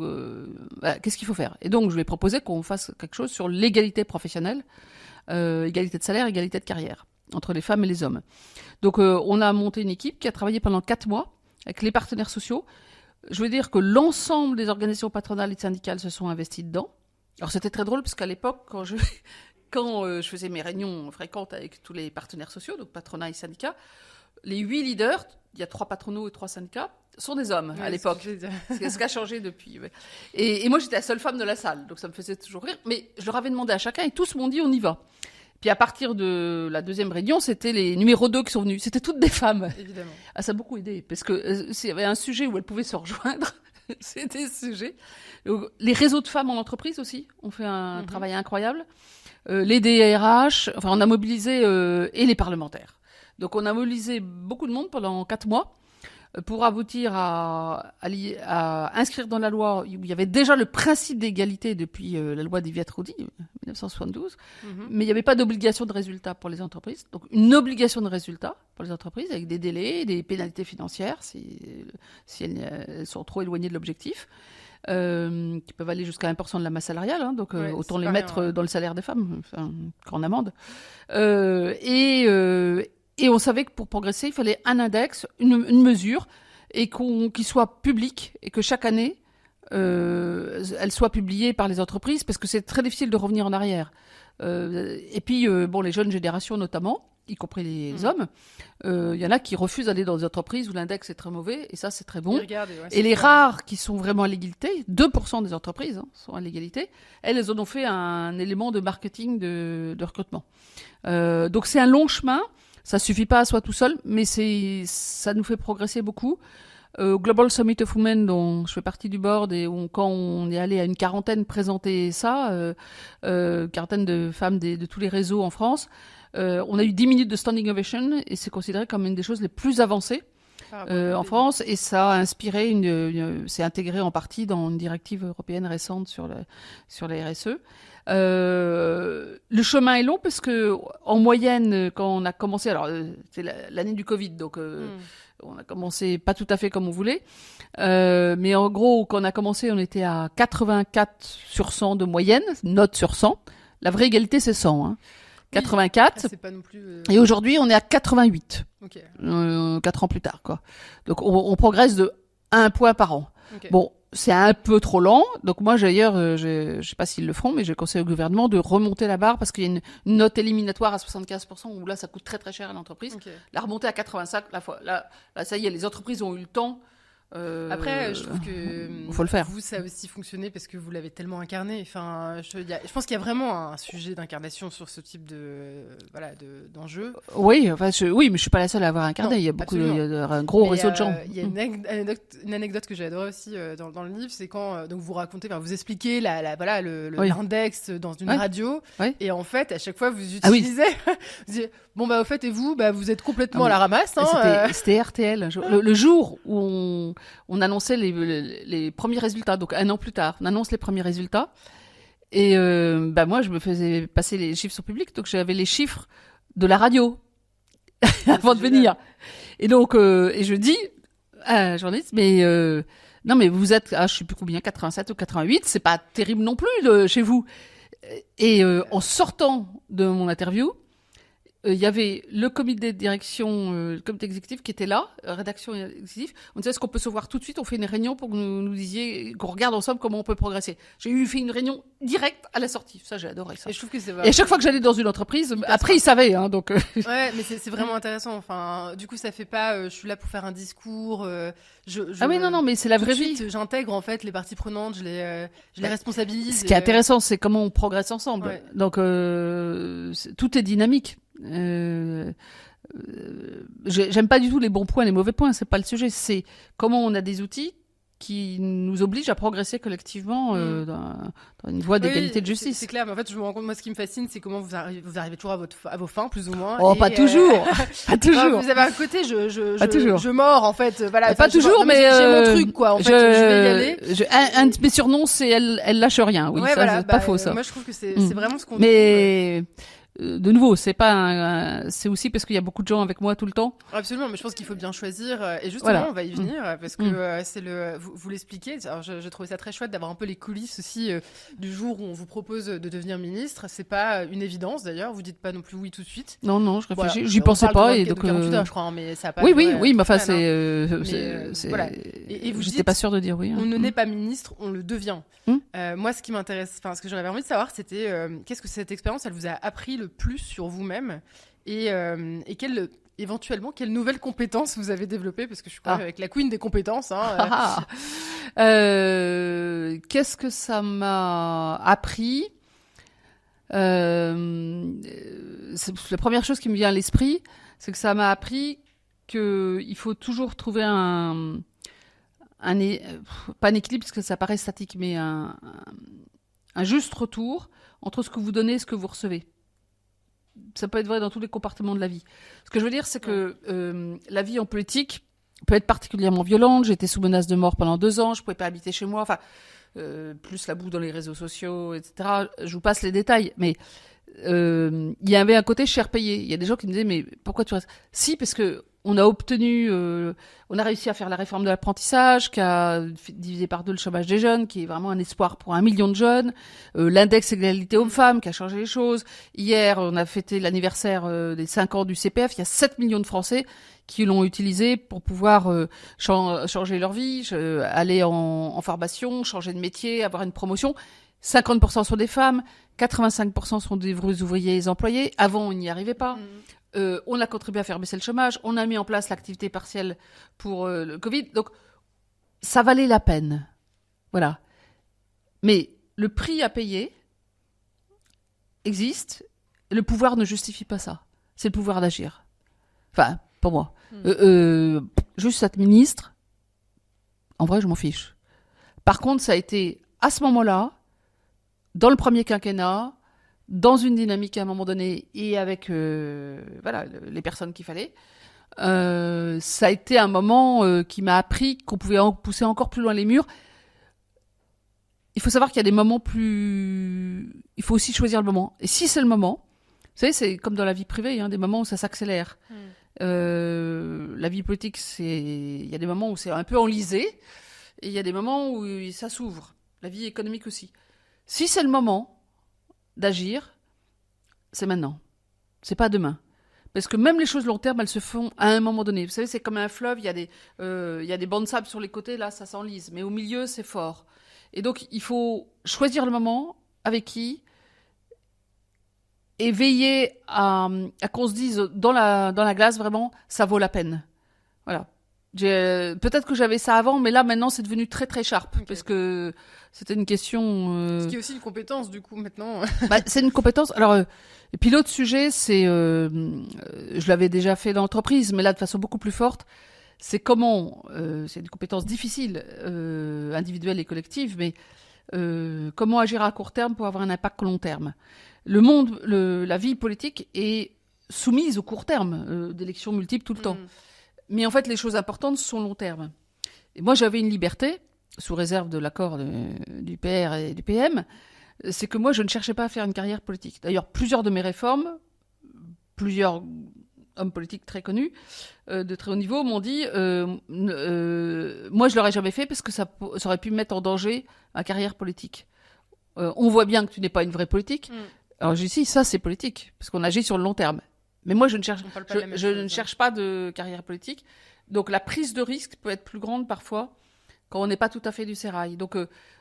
qu'est-ce qu'il faut faire. Et donc, je lui ai proposé qu'on fasse quelque chose sur l'égalité professionnelle, égalité de salaire, égalité de carrière entre les femmes et les hommes. Donc, on a monté une équipe qui a travaillé pendant 4 mois avec les partenaires sociaux. Je veux dire que l'ensemble des organisations patronales et syndicales se sont investies dedans. Alors, c'était très drôle parce qu'à l'époque, quand je faisais mes réunions fréquentes avec tous les partenaires sociaux, donc patronat et syndicats, les 8 leaders, il y a 3 patronaux et 3 syndicats, sont des hommes à l'époque. C'est ce qui a changé depuis. Ouais. Et moi, j'étais la seule femme de la salle, donc ça me faisait toujours rire. Mais je leur avais demandé à chacun et tous m'ont dit on y va. Puis à partir de la deuxième réunion, c'était les numéros 2 qui sont venus. C'était toutes des femmes. Évidemment. Ah, ça a beaucoup aidé, parce que s'il y avait un sujet où elles pouvaient se rejoindre, c'était ce sujet. Donc, les réseaux de femmes en entreprise aussi ont fait un travail incroyable. Les DRH, enfin on a mobilisé, et les parlementaires. Donc on a mobilisé beaucoup de monde pendant 4 mois pour aboutir à inscrire dans la loi, où il y avait déjà le principe d'égalité depuis la loi d'Iviat-Roudy, 1972, mais il n'y avait pas d'obligation de résultat pour les entreprises. Donc une obligation de résultat pour les entreprises, avec des délais, des pénalités financières, si elles sont trop éloignées de l'objectif, qui peuvent aller jusqu'à 1% de la masse salariale, hein, donc autant les mettre dans le salaire des femmes, enfin, grande amende. Et on savait que pour progresser, il fallait un index, une mesure, et qu'il soit public, et que chaque année, elle soit publiée par les entreprises, parce que c'est très difficile de revenir en arrière. Et puis, les jeunes générations notamment, y compris les hommes, il y en a qui refusent d'aller dans des entreprises où l'index est très mauvais, et ça, c'est très bon. Et les rares qui sont vraiment à l'égalité, 2% des entreprises sont à l'égalité, elles en ont fait un élément de marketing de recrutement. Donc, c'est un long chemin. Ça suffit pas à soi tout seul, mais ça nous fait progresser beaucoup. Global Summit of Women, dont je fais partie du board, et quand on est allé à une quarantaine présenter ça, quarantaine de femmes de tous les réseaux en France, on a eu 10 minutes de standing ovation, et c'est considéré comme une des choses les plus avancées en France, et ça a inspiré c'est intégré en partie dans une directive européenne récente sur la RSE. Le chemin est long parce que en moyenne, quand on a commencé, alors c'est l'année du Covid, donc on a commencé pas tout à fait comme on voulait, mais en gros, quand on a commencé, on était à 84 sur 100 de moyenne, note sur 100. La vraie égalité, c'est 100. Hein. 84. Oui, c'est pas non plus, Et aujourd'hui, on est à 88. Okay. 4 ans plus tard, quoi. Donc on progresse de 1 point par an. Okay. Bon, c'est un peu trop lent. Donc moi, d'ailleurs, je sais pas s'ils le feront, mais je conseille au gouvernement de remonter la barre parce qu'il y a une note éliminatoire à 75% où là, ça coûte très très cher à l'entreprise. Okay. La remonter à 85, là, ça y est, les entreprises ont eu le temps. Après, je trouve que faut le faire. Vous, ça a aussi fonctionné parce que vous l'avez tellement incarné. Enfin, je pense qu'il y a vraiment un sujet d'incarnation sur ce type d'enjeu. Oui, mais je suis pas la seule à avoir incarné. Non, il y a beaucoup, un gros réseau de gens. Il y a une anecdote que j'ai adorée aussi dans le livre, c'est quand donc vous racontez, vous expliquez l'index dans une radio, et en fait, à chaque fois, vous utilisez, vous dites, bon au fait, et vous, vous êtes complètement à la ramasse. Hein, c'était RTL. Le jour où on annonçait les premiers résultats, donc 1 an plus tard, on annonce les premiers résultats. Et moi, je me faisais passer les chiffres sur public, donc j'avais les chiffres de la radio avant de venir. Et donc, et je dis à un journaliste, mais non, mais vous êtes, je sais plus combien, 87 ou 88, c'est pas terrible non plus chez vous. Et en sortant de mon interview, il y avait le comité de direction, le comité exécutif qui était là, rédaction et exécutif. On disait, est-ce qu'on peut se voir tout de suite? On fait une réunion pour que nous disiez, qu'on regarde ensemble comment on peut progresser. J'ai fait une réunion directe à la sortie. Ça, j'ai adoré ça. Et je trouve que c'est Et à chaque fois que j'allais dans une entreprise, après, ils savaient, hein, donc. Ouais, mais c'est vraiment intéressant. Enfin, du coup, ça fait pas, je suis là pour faire un discours. Ah oui, non, mais c'est la tout de vraie vie. suite, j'intègre en fait les parties prenantes, je les responsabilise. Ce qui est intéressant, c'est comment on progresse ensemble. Ouais. Donc, tout est dynamique. J'aime pas du tout les bons points, les mauvais points, c'est pas le sujet. C'est comment on a des outils qui nous obligent à progresser collectivement dans une voie d'égalité de justice. C'est clair, mais en fait, je me rends compte, moi, ce qui me fascine, c'est comment vous arrivez toujours à vos fins, plus ou moins. Oh, pas toujours, pas toujours. Vous avez un côté, Pas toujours. je mords, en fait, voilà. Pas toujours, mais j'ai mon truc, quoi. En fait, je vais y aller. Un de mes surnoms, c'est elle lâche rien. Oui, ouais, ça, voilà, c'est pas faux, ça. Moi, je trouve que c'est vraiment ce qu'on. Mais de nouveau, c'est pas c'est aussi parce qu'il y a beaucoup de gens avec moi tout le temps. Absolument, mais je pense qu'il faut bien choisir. Et justement, on va y venir parce que c'est vous l'expliquez. Alors, je trouvais ça très chouette d'avoir un peu les coulisses aussi du jour où on vous propose de devenir ministre. C'est pas une évidence d'ailleurs. Vous dites pas non plus oui tout de suite. Non, je réfléchis. Voilà. J'y pensais pas et donc. 48 heures, je crois, hein, mais ça a pas. Oui, mais enfin, voilà. Et vous j'étais pas sûre de dire oui. On ne naît pas ministre, on le devient. Moi, ce qui m'intéresse, enfin, ce que j'aurais envie de savoir, c'était qu'est-ce que cette expérience, elle vous a appris le plus sur vous-même et éventuellement, quelles nouvelles compétences vous avez développées, parce que je suis quand même avec la queen des compétences. Hein, Qu'est-ce que ça m'a appris? La première chose qui me vient à l'esprit, c'est que ça m'a appris qu'il faut toujours trouver pas un équilibre, parce que ça paraît statique, mais un juste retour entre ce que vous donnez et ce que vous recevez. Ça peut être vrai dans tous les compartiments de la vie. Ce que je veux dire, c'est que la vie en politique peut être particulièrement violente. J'étais sous menace de mort pendant 2 ans, je pouvais pas habiter chez moi, enfin, plus la boue dans les réseaux sociaux, etc. Je vous passe les détails, mais il y avait un côté cher payé. Il y a des gens qui me disaient, mais pourquoi tu restes? Si, parce que on a obtenu, on a réussi à faire la réforme de l'apprentissage, qui a divisé par 2 le chômage des jeunes, qui est vraiment un espoir pour 1 million de jeunes. L'index égalité hommes-femmes, qui a changé les choses. Hier, on a fêté l'anniversaire des 5 ans du CPF. Il y a 7 millions de Français qui l'ont utilisé pour pouvoir changer leur vie, aller en formation, changer de métier, avoir une promotion. 50% sont des femmes, 85% sont des ouvriers et employés. Avant, on n'y arrivait pas. On a contribué à faire baisser le chômage. On a mis en place l'activité partielle pour le Covid. Donc, ça valait la peine. Voilà. Mais le prix à payer existe. Le pouvoir ne justifie pas ça. C'est le pouvoir d'agir. Enfin, pour moi. Juste être ministre, en vrai, je m'en fiche. Par contre, ça a été, à ce moment-là, dans le premier quinquennat, dans une dynamique à un moment donné et avec les personnes qu'il fallait, ça a été un moment qui m'a appris qu'on pouvait pousser encore plus loin les murs. Il faut savoir qu'il y a des moments plus... Il faut aussi choisir le moment. Et si c'est le moment, vous savez, c'est comme dans la vie privée, des moments où ça s'accélère. La vie politique, il y a des moments où c'est un peu enlisé et il y a des moments où ça s'ouvre. La vie économique aussi. Si c'est le moment d'agir, c'est maintenant. C'est pas demain. Parce que même les choses long terme, elles se font à un moment donné. Vous savez, c'est comme un fleuve, il y a des bancs de sable sur les côtés, là, ça s'enlise. Mais au milieu, c'est fort. Et donc, il faut choisir le moment avec qui et veiller à qu'on se dise dans la glace, vraiment, ça vaut la peine. Voilà. Peut-être que j'avais ça avant, mais là, maintenant, c'est devenu très, très sharp. Okay. Parce que c'était une question... Ce qui est aussi une compétence, du coup, maintenant. C'est une compétence. Alors, et puis l'autre sujet, c'est... je l'avais déjà fait dans l'entreprise, mais là, de façon beaucoup plus forte, c'est comment... c'est une compétence difficile, individuelle et collective, mais comment agir à court terme pour avoir un impact long terme. Le monde, la vie politique est soumise au court terme, d'élections multiples tout le temps. Mais en fait, les choses importantes sont long terme. Et moi, j'avais une liberté, sous réserve de l'accord du PR et du PM, c'est que moi, je ne cherchais pas à faire une carrière politique. D'ailleurs, plusieurs de mes réformes, plusieurs hommes politiques très connus, de très haut niveau, m'ont dit moi, je ne l'aurais jamais fait parce que ça aurait pu me mettre en danger ma carrière politique. on voit bien que tu n'es pas une vraie politique. Mm. Alors j'ai dit, si, ça c'est politique, parce qu'on agit sur le long terme. Mais moi, je ne cherche, On parle pas de la même je chose, ne cherche pas de carrière politique. Donc la prise de risque peut être plus grande parfois quand on n'est pas tout à fait du sérail. Donc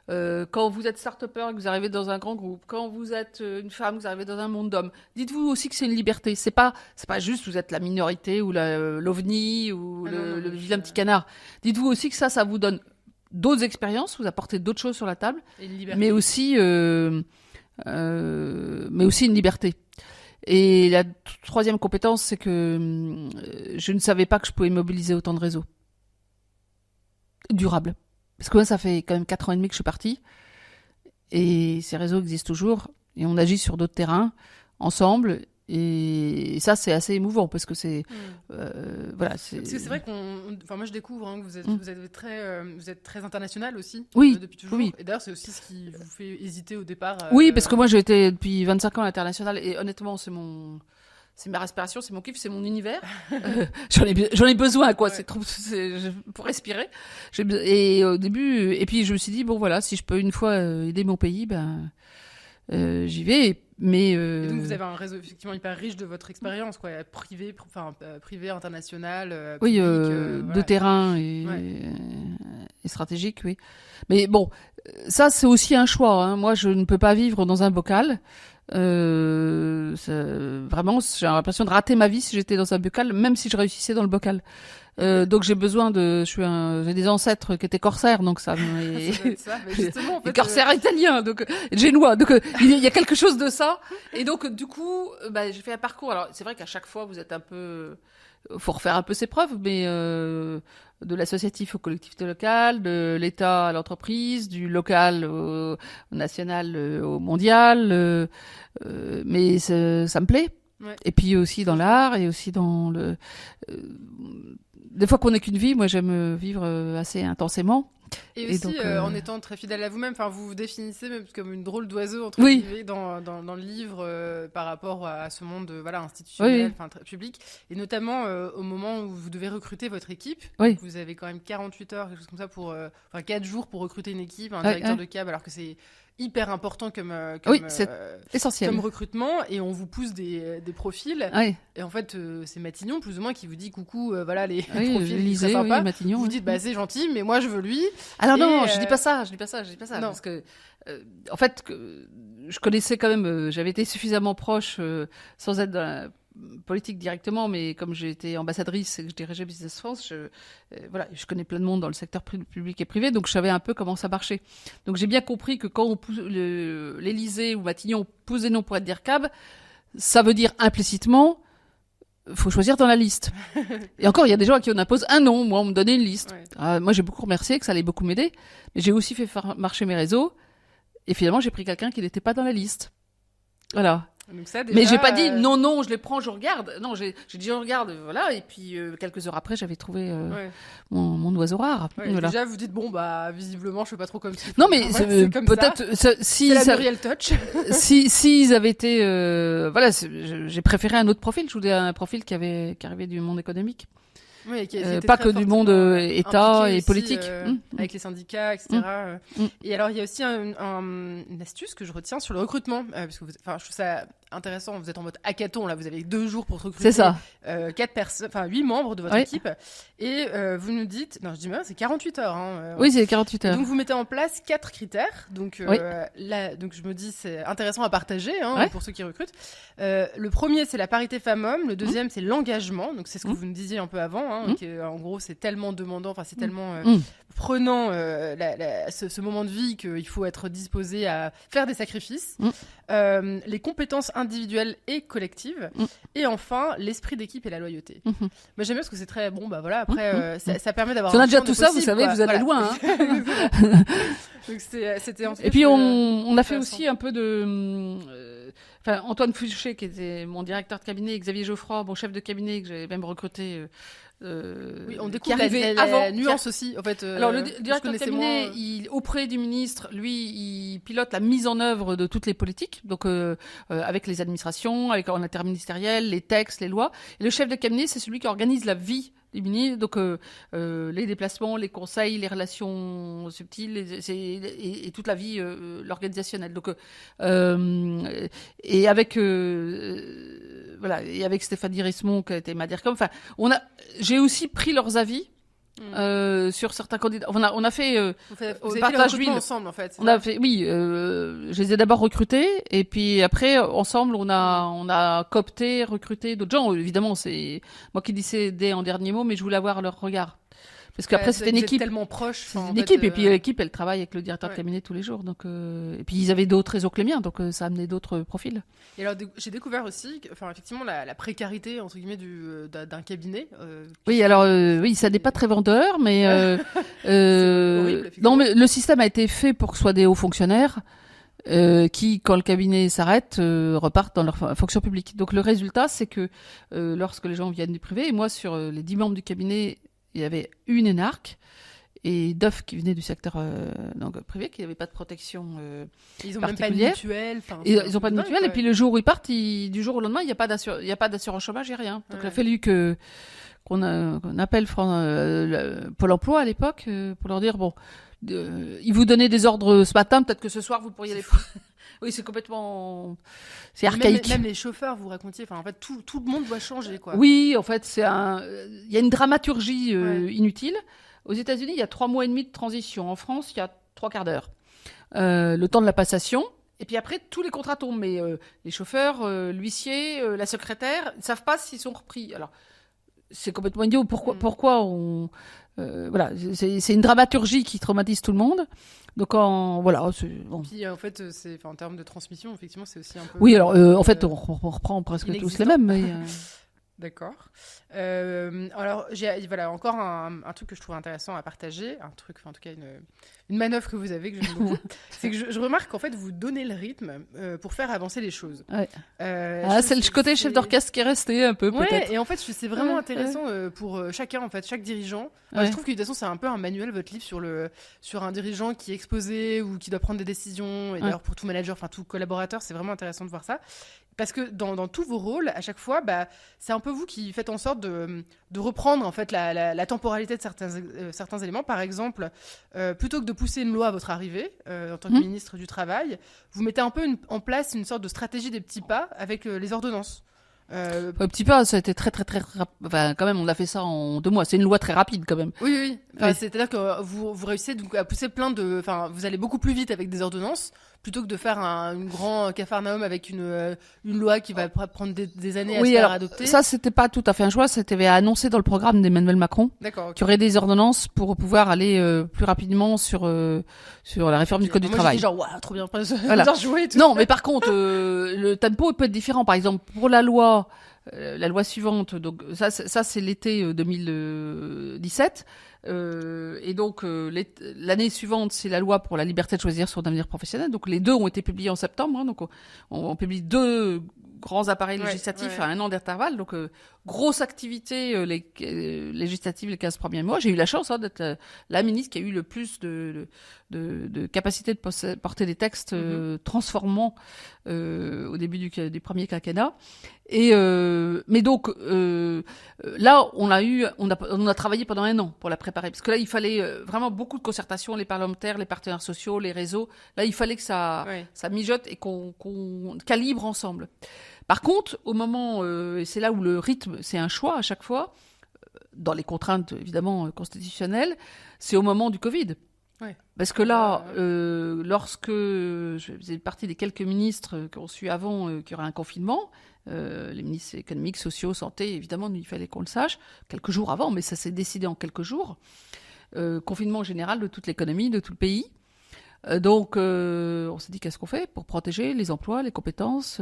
quand vous êtes start-upper et que vous arrivez dans un grand groupe, quand vous êtes une femme, vous arrivez dans un monde d'hommes, dites-vous aussi que c'est une liberté. C'est pas juste vous êtes la minorité ou l'ovni ou le vilain petit canard. Dites-vous aussi que ça vous donne d'autres expériences, vous apportez d'autres choses sur la table, Et une liberté. mais aussi une liberté. Et la troisième compétence, c'est que je ne savais pas que je pouvais mobiliser autant de réseaux. Durables. Parce que moi, ça fait quand même 4 ans et demi que je suis partie. Et ces réseaux existent toujours. Et on agit sur d'autres terrains, ensemble. Et ça, c'est assez émouvant parce que c'est... voilà, Parce que c'est vrai enfin, moi, je découvre que vous êtes très international aussi. Oui, depuis toujours. oui. Et d'ailleurs, c'est aussi ce qui vous fait hésiter au départ. Oui, parce que moi, j'ai été depuis 25 ans à l'international. Et honnêtement, c'est ma respiration, c'est mon kiff, c'est mon univers. J'en ai besoin, quoi. Ouais. Pour respirer. Et au début, et puis je me suis dit, bon, voilà, si je peux une fois aider mon pays, j'y vais. Mais Et donc vous avez un réseau effectivement hyper riche de votre expérience, quoi, privé, international, oui, public, de voilà. terrain et stratégique, oui. Mais bon, ça c'est aussi un choix. Hein. Moi, je ne peux pas vivre dans un bocal. Vraiment, j'ai l'impression de rater ma vie si j'étais dans un bocal, même si je réussissais dans le bocal. Donc j'ai besoin j'ai des ancêtres qui étaient corsaires, donc ça. Ça doit être ça. Mais justement, en fait, des corsaires italiens, donc génois. Donc il y a quelque chose de ça. Et donc du coup, j'ai fait un parcours. Alors c'est vrai qu'à chaque fois vous êtes un peu, faut refaire un peu ses preuves, mais de l'associatif au collectivité locale, de l'État à l'entreprise, du local au national, au mondial. Mais ça me plaît. Ouais. Et puis aussi dans l'art et aussi dans le. Des fois qu'on n'est qu'une vie, moi j'aime vivre assez intensément. Et aussi, donc, en étant très fidèle à vous-même, enfin, vous vous définissez même comme une drôle d'oiseau entre Oui. guillemets dans le livre par rapport à ce monde institutionnel, Oui. enfin public, et notamment au moment où vous devez recruter votre équipe. Oui. Donc, vous avez quand même 48 heures, quelque chose comme ça, 4 jours pour recruter une équipe, un directeur de cab, alors que c'est hyper important comme oui, c'est essentiel. Comme recrutement, et on vous pousse des profils. Oui. Et en fait, c'est Matignon, plus ou moins, qui vous dit coucou, voilà les Oui, profils Élysée, très sympas. oui, Matignon, Vous oui. dites, c'est gentil, mais moi je veux lui. Alors non, Et, je dis pas ça. Non. Parce que, en fait, je connaissais quand même, j'avais été suffisamment proche, sans être dans la politique directement, mais comme j'ai été ambassadrice et que je dirigeais Business France, je connais plein de monde dans le secteur public et privé, donc je savais un peu comment ça marchait. Donc j'ai bien compris que quand l'Élysée ou Matignon pousse des noms pour être DIRCAB, ça veut dire implicitement, faut choisir dans la liste. Et encore, il y a des gens à qui on impose un nom. Moi, on me donnait une liste. Ouais. Moi, j'ai beaucoup remercié, que ça allait beaucoup m'aider. Mais j'ai aussi fait marcher mes réseaux. Et finalement, j'ai pris quelqu'un qui n'était pas dans la liste. Voilà. Donc ça, déjà, mais j'ai pas dit non, je les prends, je regarde. Non, j'ai dit je regarde, voilà. Et puis quelques heures après, j'avais trouvé mon oiseau rare. Ouais, voilà. Déjà, vous dites visiblement, je fais pas trop comme ça. Non, mais c'est comme peut-être si c'est la Muriel Touch. s'ils avaient été, j'ai préféré un autre profil. Je voulais un profil qui arrivait du monde économique. Oui, qui était pas très que du monde État et aussi, politique. Avec les syndicats, etc. Et alors, il y a aussi une astuce que je retiens sur le recrutement, parce que je trouve ça intéressant. Vous êtes en mode hackathon, là, vous avez 2 jours pour recruter. C'est ça. 8 membres de votre équipe. Et vous nous dites, non, je dis, mais c'est 48 heures. Oui, c'est 48 heures. Et donc, vous mettez en place 4 critères. Donc, donc je me dis, c'est intéressant à partager pour ceux qui recrutent. Le premier, c'est la parité femmes-hommes. Le deuxième, c'est l'engagement. Donc, c'est ce que vous nous disiez un peu avant. En gros, c'est tellement demandant, c'est tellement prenant ce moment de vie qu'il faut être disposé à faire des sacrifices. Les compétences individuelles et collectives. Et enfin, l'esprit d'équipe et la loyauté. Moi, j'aime bien parce que c'est très bon. Après, ça permet d'avoir. Si on a déjà tout ça, vous savez, vous allez loin. Donc c'était. Et puis on a fait aussi un peu de. Antoine Fouché, qui était mon directeur de cabinet, et Xavier Geoffroy, mon chef de cabinet, que j'avais même recruté. On découvre la nuance aussi. En fait, alors le directeur de cabinet, auprès du ministre, lui, il pilote la mise en œuvre de toutes les politiques, donc avec les administrations, en interministériel, les textes, les lois. Et le chef de cabinet, c'est celui qui organise la vie diminuer. Donc les déplacements, les conseils, les relations subtiles, et toute la vie, l'organisationnelle. Donc et avec voilà, et avec Stéphanie Rismond qui a été ma DIRCOM. Enfin, j'ai aussi pris leurs avis. Sur certains candidats, on a fait vous avez fait le recrutement ensemble en fait. On a fait, oui, je les ai d'abord recrutés et puis après ensemble on a coopté, recruté d'autres gens. Évidemment, c'est moi qui disais en dernier mot, mais je voulais avoir leur regard. Parce qu'après, c'était une équipe. Tellement proche. C'est une équipe. Et puis, l'équipe, elle travaille avec le directeur de cabinet tous les jours. Donc, et puis, ils avaient d'autres réseaux que les miens. Donc, ça a amené d'autres profils. Et alors, j'ai découvert aussi, effectivement, la précarité, entre guillemets, d'un cabinet. Oui, alors, oui, ça n'est pas très vendeur, mais, c'est horrible, non, mais le système a été fait pour que ce soit des hauts fonctionnaires. Qui, quand le cabinet s'arrête, repartent dans leur fonction publique. Donc le résultat, c'est que lorsque les gens viennent du privé, et moi sur les 10 membres du cabinet, il y avait une énarque et 9 qui venaient du secteur donc, privé, qui n'avaient pas de protection ils ont particulière. Même pas de mutuelle. Ils n'ont pas de mutuelle. Et puis le jour où ils partent, du jour au lendemain, il n'y a pas d'assurance chômage, il n'y a rien. Donc il a fallu qu'on appelle Pôle emploi à l'époque pour leur dire, bon, ils vous donnaient des ordres ce matin, peut-être que ce soir vous pourriez les faire. Oui, c'est complètement, c'est archaïque. Même les chauffeurs, vous racontiez, en fait, tout le monde doit changer, quoi. Oui, en fait, il y a une dramaturgie inutile. Aux États-Unis, il y a 3 mois et demi de transition. En France, il y a 3 quarts d'heure. Le temps de la passation. Et puis après, tous les contrats tombent. Mais les chauffeurs, l'huissier, la secrétaire, ne savent pas s'ils sont repris. Alors, c'est complètement idiot. Pourquoi on... voilà, c'est une dramaturgie qui traumatise tout le monde. Donc voilà, c'est bon. Puis en fait, en termes de transmission, effectivement, c'est aussi un peu. Oui, alors en fait, on reprend presque tous les mêmes. Mais, D'accord. Alors, voilà, encore un truc que je trouve intéressant à partager, un truc, en tout cas une manœuvre que vous avez que j'aime beaucoup, c'est que je remarque qu'en fait vous donnez le rythme pour faire avancer les choses. Ouais. C'est le côté chef d'orchestre qui est resté un peu peut-être. Et en fait c'est vraiment intéressant pour chacun, en fait, chaque dirigeant. Je trouve que de toute façon c'est un peu un manuel, votre livre, sur un dirigeant qui est exposé ou qui doit prendre des décisions. Et d'ailleurs pour tout manager, tout collaborateur, c'est vraiment intéressant de voir ça. Parce que dans tous vos rôles, à chaque fois, c'est un peu vous qui faites en sorte de reprendre en fait la temporalité de certains éléments. Par exemple, plutôt que de pousser une loi à votre arrivée en tant que ministre du Travail, vous mettez un peu en place une sorte de stratégie des petits pas avec les ordonnances. Petit peu, ça a été très quand même, on a fait ça en 2 mois. C'est une loi très rapide quand même. Oui. C'est-à-dire que vous réussissez donc à pousser vous allez beaucoup plus vite avec des ordonnances plutôt que de faire un grand capharnaüm avec une loi qui va prendre des années à se faire adopter. Ça, c'était pas tout à fait un choix. C'était annoncé dans le programme d'Emmanuel Macron. D'accord. Qu'il y aurait des ordonnances pour pouvoir aller plus rapidement sur la réforme du Code du travail. Moi, j'ai dit genre, trop bien, voilà. bien joué. Non, mais par contre, le tempo peut être différent. Par exemple, pour la loi suivante, donc ça c'est l'été 2017. Et donc l'année suivante, c'est la loi pour la liberté de choisir son avenir professionnel. Donc les deux ont été publiés en septembre. Donc on publie 2 grands appareils législatifs à 1 an d'intervalle. Donc grosse activité législative les 15 premiers mois. J'ai eu la chance d'être la ministre qui a eu le plus de capacité de porter des textes transformants au début du premier quinquennat. Et mais donc là on a travaillé pendant 1 an pour la préparer, parce que là il fallait vraiment beaucoup de concertation, les parlementaires, les partenaires sociaux, les réseaux. Là il fallait que ça mijote et qu'on calibre ensemble. Par contre, au moment, et c'est là où le rythme, c'est un choix à chaque fois, dans les contraintes évidemment constitutionnelles, c'est au moment du Covid. Ouais. Parce que là, lorsque je faisais partie des quelques ministres qui ont su avant qu'il y aurait un confinement, les ministres économiques, sociaux, santé, évidemment, il fallait qu'on le sache, quelques jours avant, mais ça s'est décidé en quelques jours. Confinement général de toute l'économie, de tout le pays. Donc, on s'est dit qu'est-ce qu'on fait pour protéger les emplois, les compétences,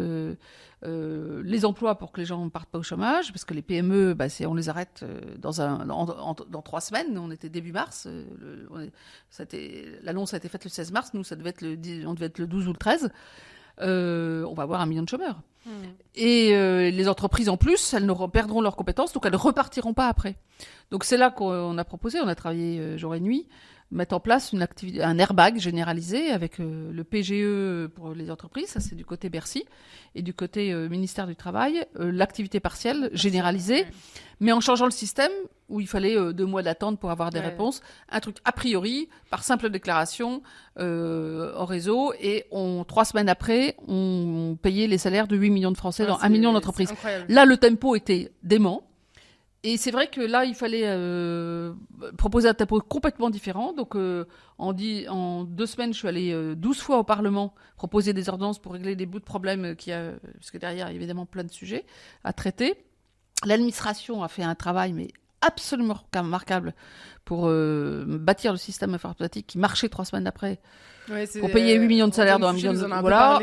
les emplois pour que les gens ne partent pas au chômage, parce que les PME, on les arrête dans 3 semaines. On était début mars, l'annonce a été faite le 16 mars, nous on devait être le 12 ou le 13. On va avoir 1 million de chômeurs. Et les entreprises en plus, elles perdront leurs compétences, donc elles ne repartiront pas après. Donc c'est là qu'on a proposé, on a travaillé jour et nuit, mettre en place un airbag généralisé avec le PGE pour les entreprises, ça c'est du côté Bercy, et du côté ministère du Travail, l'activité partielle généralisée, mais en changeant le système où il fallait 2 mois d'attente pour avoir des réponses, un truc a priori, par simple déclaration en réseau, et 3 semaines après, on payait les salaires de 8 millions de Français dans 1 million d'entreprises. Là, le tempo était dément. Et c'est vrai que là, il fallait proposer un tempo complètement différent. Donc, en 2 semaines, je suis allée 12 fois au Parlement proposer des ordonnances pour régler des bouts de problèmes parce que derrière, il y a évidemment plein de sujets à traiter. L'administration a fait un travail, mais absolument remarquable pour bâtir le système informatique qui marchait 3 semaines après. Pour payer 8 millions de salaires dans 1 million de... Voilà.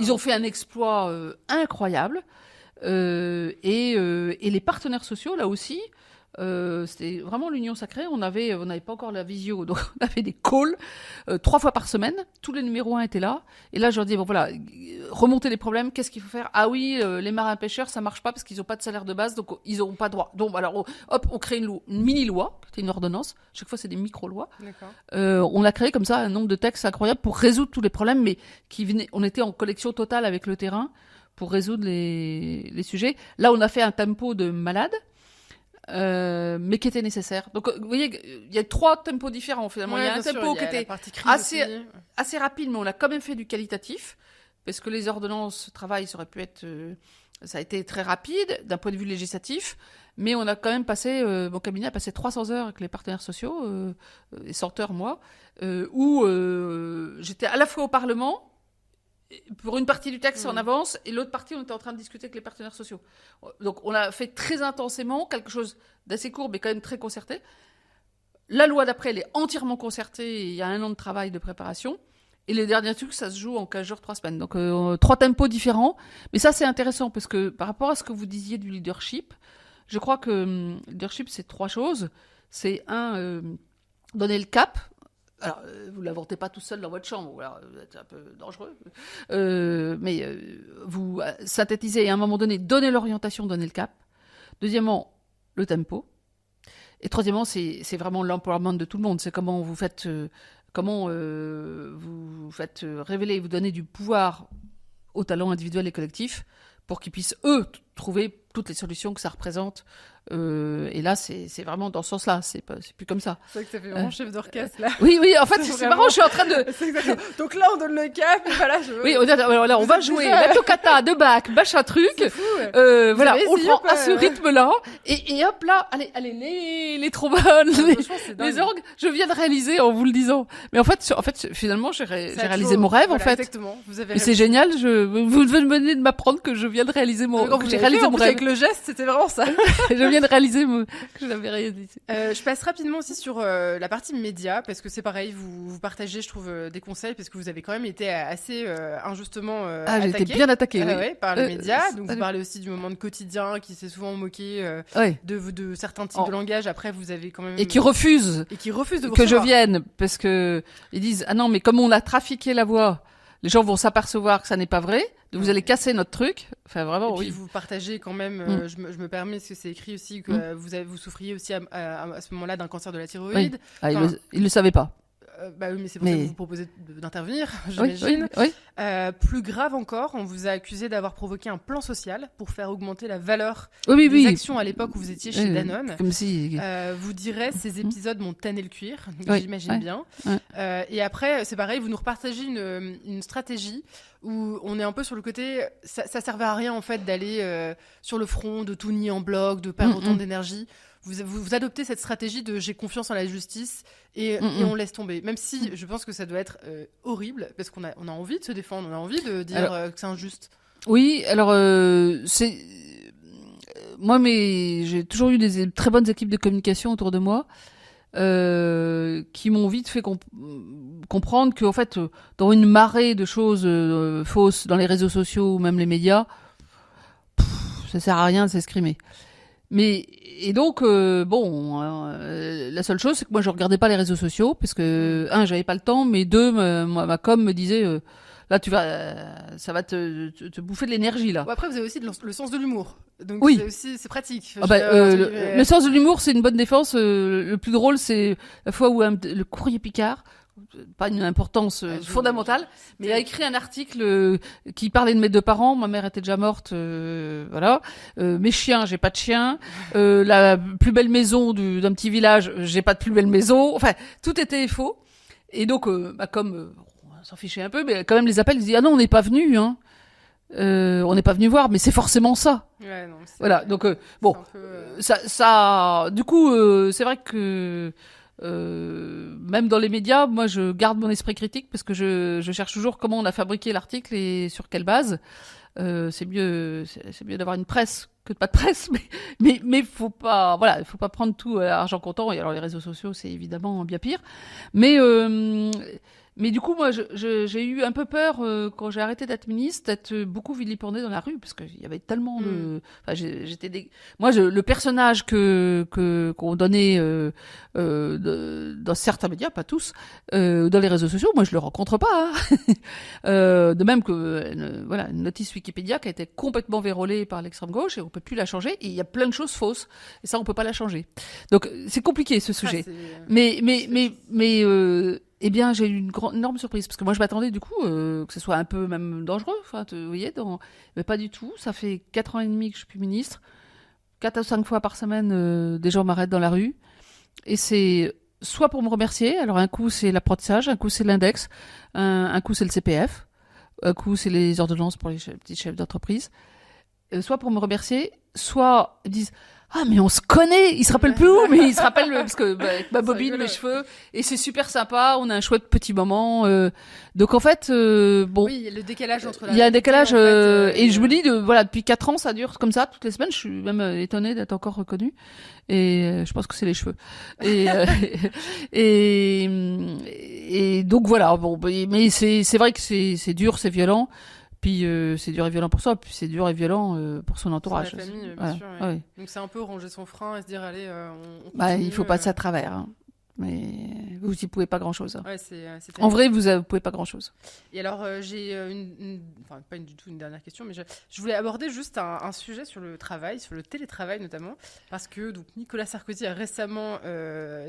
Ils ont fait un exploit incroyable. Et les partenaires sociaux, là aussi, c'était vraiment l'union sacrée. On n'avait pas encore la visio, donc on avait des calls 3 fois par semaine. Tous les numéros 1 étaient là. Et là, je leur dis, bon voilà, remonter les problèmes, qu'est-ce qu'il faut faire? Ah oui, les marins-pêcheurs, ça marche pas parce qu'ils n'ont pas de salaire de base, donc ils n'auront pas droit. Donc alors, on crée une mini-loi, c'était une ordonnance. Chaque fois, c'est des micro-lois. On a créé comme ça un nombre de textes incroyable pour résoudre tous les problèmes, mais on était en collection totale avec le terrain pour résoudre les sujets. Là, on a fait un tempo de malade, mais qui était nécessaire. Donc, vous voyez, il y a 3 tempos différents, finalement. Il y a un tempo qui était assez rapide, mais on a quand même fait du qualitatif, parce que les ordonnances travail, ça a été très rapide, d'un point de vue législatif, mais on a quand même mon cabinet a passé 300 heures avec les partenaires sociaux, et 100 heures, moi, où j'étais à la fois au Parlement, pour une partie du texte en avance, et l'autre partie, on était en train de discuter avec les partenaires sociaux. Donc, on a fait très intensément quelque chose d'assez court, mais quand même très concerté. La loi d'après, elle est entièrement concertée, et il y a 1 an de travail de préparation. Et les derniers trucs, ça se joue en 15 jours, 3 semaines. Donc, 3 tempos différents. Mais ça, c'est intéressant, parce que par rapport à ce que vous disiez du leadership, je crois que le leadership, c'est 3 choses. C'est donner le cap. Alors, vous l'inventez pas tout seul dans votre chambre, alors c'est un peu dangereux, mais vous synthétisez et à un moment donné, donnez l'orientation, donnez le cap. Deuxièmement, le tempo. Et troisièmement, c'est vraiment l'empowerment de tout le monde. C'est comment vous faites révéler, vous donner du pouvoir aux talents individuels et collectifs pour qu'ils puissent, eux, trouver toutes les solutions que ça représente. Et là, c'est vraiment dans ce sens-là, c'est plus comme ça. C'est vrai que ça fait vraiment chef d'orchestre, là. Oui, en fait, c'est marrant, je suis en train de... Donc là, on donne le cap, et voilà. Oui, on va jouer la toccata de Bach, machin truc. C'est fou, voilà, on prend à ce rythme-là, et hop là, allez, les trombones, les orgues, je viens de réaliser en vous le disant. Mais en fait, finalement, j'ai réalisé mon rêve, en fait. Exactement, vous avez et c'est génial, vous venez de m'apprendre que je viens de réaliser j'ai réalisé mon rêve. Avec le geste, c'était vraiment ça. Je viens de réaliser que je l'avais réalisé. Je passe rapidement aussi sur la partie média, parce que c'est pareil, vous partagez, je trouve, des conseils, parce que vous avez quand même été assez injustement attaqué. J'ai été bien attaqué, oui. Ouais, par les médias. Donc, vous parlez aussi du moment de quotidien qui s'est souvent moqué de certains types de langage. Après, vous avez quand même... Et qui refusent de que je vienne, parce que ils disent, ah non, mais comme on a trafiqué la voix, les gens vont s'apercevoir que ça n'est pas vrai. Vous allez casser notre truc. Enfin, vraiment, et puis vous partagez quand même, je me permets, parce que c'est écrit aussi que vous souffriez aussi à ce moment-là d'un cancer de la thyroïde. Oui. Ils le savaient pas. Bah oui, mais c'est pour ça que vous proposez d'intervenir, j'imagine. Oui. Plus grave encore, on vous a accusé d'avoir provoqué un plan social pour faire augmenter la valeur des actions à l'époque où vous étiez chez Danone. Comme si... vous direz, ces épisodes m'ont tanné le cuir, donc j'imagine bien. Et après, c'est pareil, vous nous repartagez une stratégie où on est un peu sur le côté, ça servait à rien en fait d'aller sur le front, de tout nier en bloc, de perdre autant d'énergie. Vous adoptez cette stratégie de j'ai confiance en la justice et on laisse tomber. Même si je pense que ça doit être horrible, parce qu'on a envie de se défendre, on a envie de dire que c'est injuste. Oui, alors c'est... Moi, j'ai toujours eu des très bonnes équipes de communication autour de moi qui m'ont vite fait comprendre qu'en fait, dans une marée de choses fausses dans les réseaux sociaux ou même les médias, ça sert à rien de s'exprimer. Et donc, la seule chose, c'est que moi, je regardais pas les réseaux sociaux, parce que, j'avais pas le temps, mais 2, ma com me disait, Là, ça va te bouffer de l'énergie là. Bon, après, vous avez aussi le sens de l'humour. Donc, Oui. c'est pratique. Ah bah, le sens de l'humour, c'est une bonne défense. Le plus drôle, c'est la fois où le Courrier Picard, pas une importance fondamentale, mais il a écrit un article qui parlait de mes 2 parents. Ma mère était déjà morte, voilà. Mes chiens, j'ai pas de chien. La plus belle maison d'un petit village, j'ai pas de plus belle maison. Enfin, tout était faux. Et donc, comme on s'en fichait un peu, mais quand même les appels, ils disaient ah non, on n'est pas venu, hein. On n'est pas venu voir, mais c'est forcément ça. Ouais, non, voilà. Donc bon, ça, du coup, c'est vrai que même dans les médias, moi, je garde mon esprit critique parce que je cherche toujours comment on a fabriqué l'article et sur quelle base. C'est mieux d'avoir une presse que de pas de presse, mais faut pas prendre tout à argent comptant. Et alors les réseaux sociaux, c'est évidemment bien pire. Mais du coup, moi, j'ai eu un peu peur quand j'ai arrêté d'être ministre, d'être beaucoup vilipendée dans la rue, parce qu'il y avait tellement de. Enfin, moi, le personnage qu'on donnait dans certains médias, pas tous, dans les réseaux sociaux, moi, je le rencontre pas. Hein. De même que une notice Wikipédia qui a été complètement vérolée par l'extrême gauche et on peut plus la changer. Et il y a plein de choses fausses et ça, on peut pas la changer. Donc, c'est compliqué ce sujet. Eh bien, j'ai eu une énorme surprise parce que moi, je m'attendais du coup que ce soit un peu même dangereux. Enfin, vous voyez, mais pas du tout. Ça fait 4 ans et demi que je suis plus ministre. 4 ou 5 fois par semaine, des gens m'arrêtent dans la rue. Et c'est soit pour me remercier. Alors, un coup, c'est l'apprentissage. Un coup, c'est l'index. Un coup, c'est le CPF. Un coup, c'est les ordonnances pour les petits chefs d'entreprise. Soit pour me remercier, soit ils disent ah mais on se connaît, il se rappelle plus où, mais il se rappelle parce que avec ma bobine, mes cheveux, et c'est super sympa, on a un chouette petit moment. Donc en fait, bon, oui, il y a le décalage entre il y a un décalage et je me dis voilà, depuis 4 ans ça dure comme ça toutes les semaines. Je suis même étonnée d'être encore reconnue et je pense que c'est les cheveux. Et donc voilà, bon, mais c'est vrai que c'est dur, c'est violent. Puis c'est dur et violent pour soi, puis c'est dur et violent pour son entourage. Pour la famille, bien sûr. Ouais. Ouais. Donc c'est un peu ranger son frein et se dire allez, on continue, il faut passer à travers. Hein. Mais vous n'y pouvez pas grand-chose. Hein. Ouais, c'est en vrai, vous pouvez pas grand-chose. Et alors, j'ai enfin, pas du tout une dernière question, mais je voulais aborder juste un sujet sur le travail, sur le télétravail notamment, parce que donc, Nicolas Sarkozy a récemment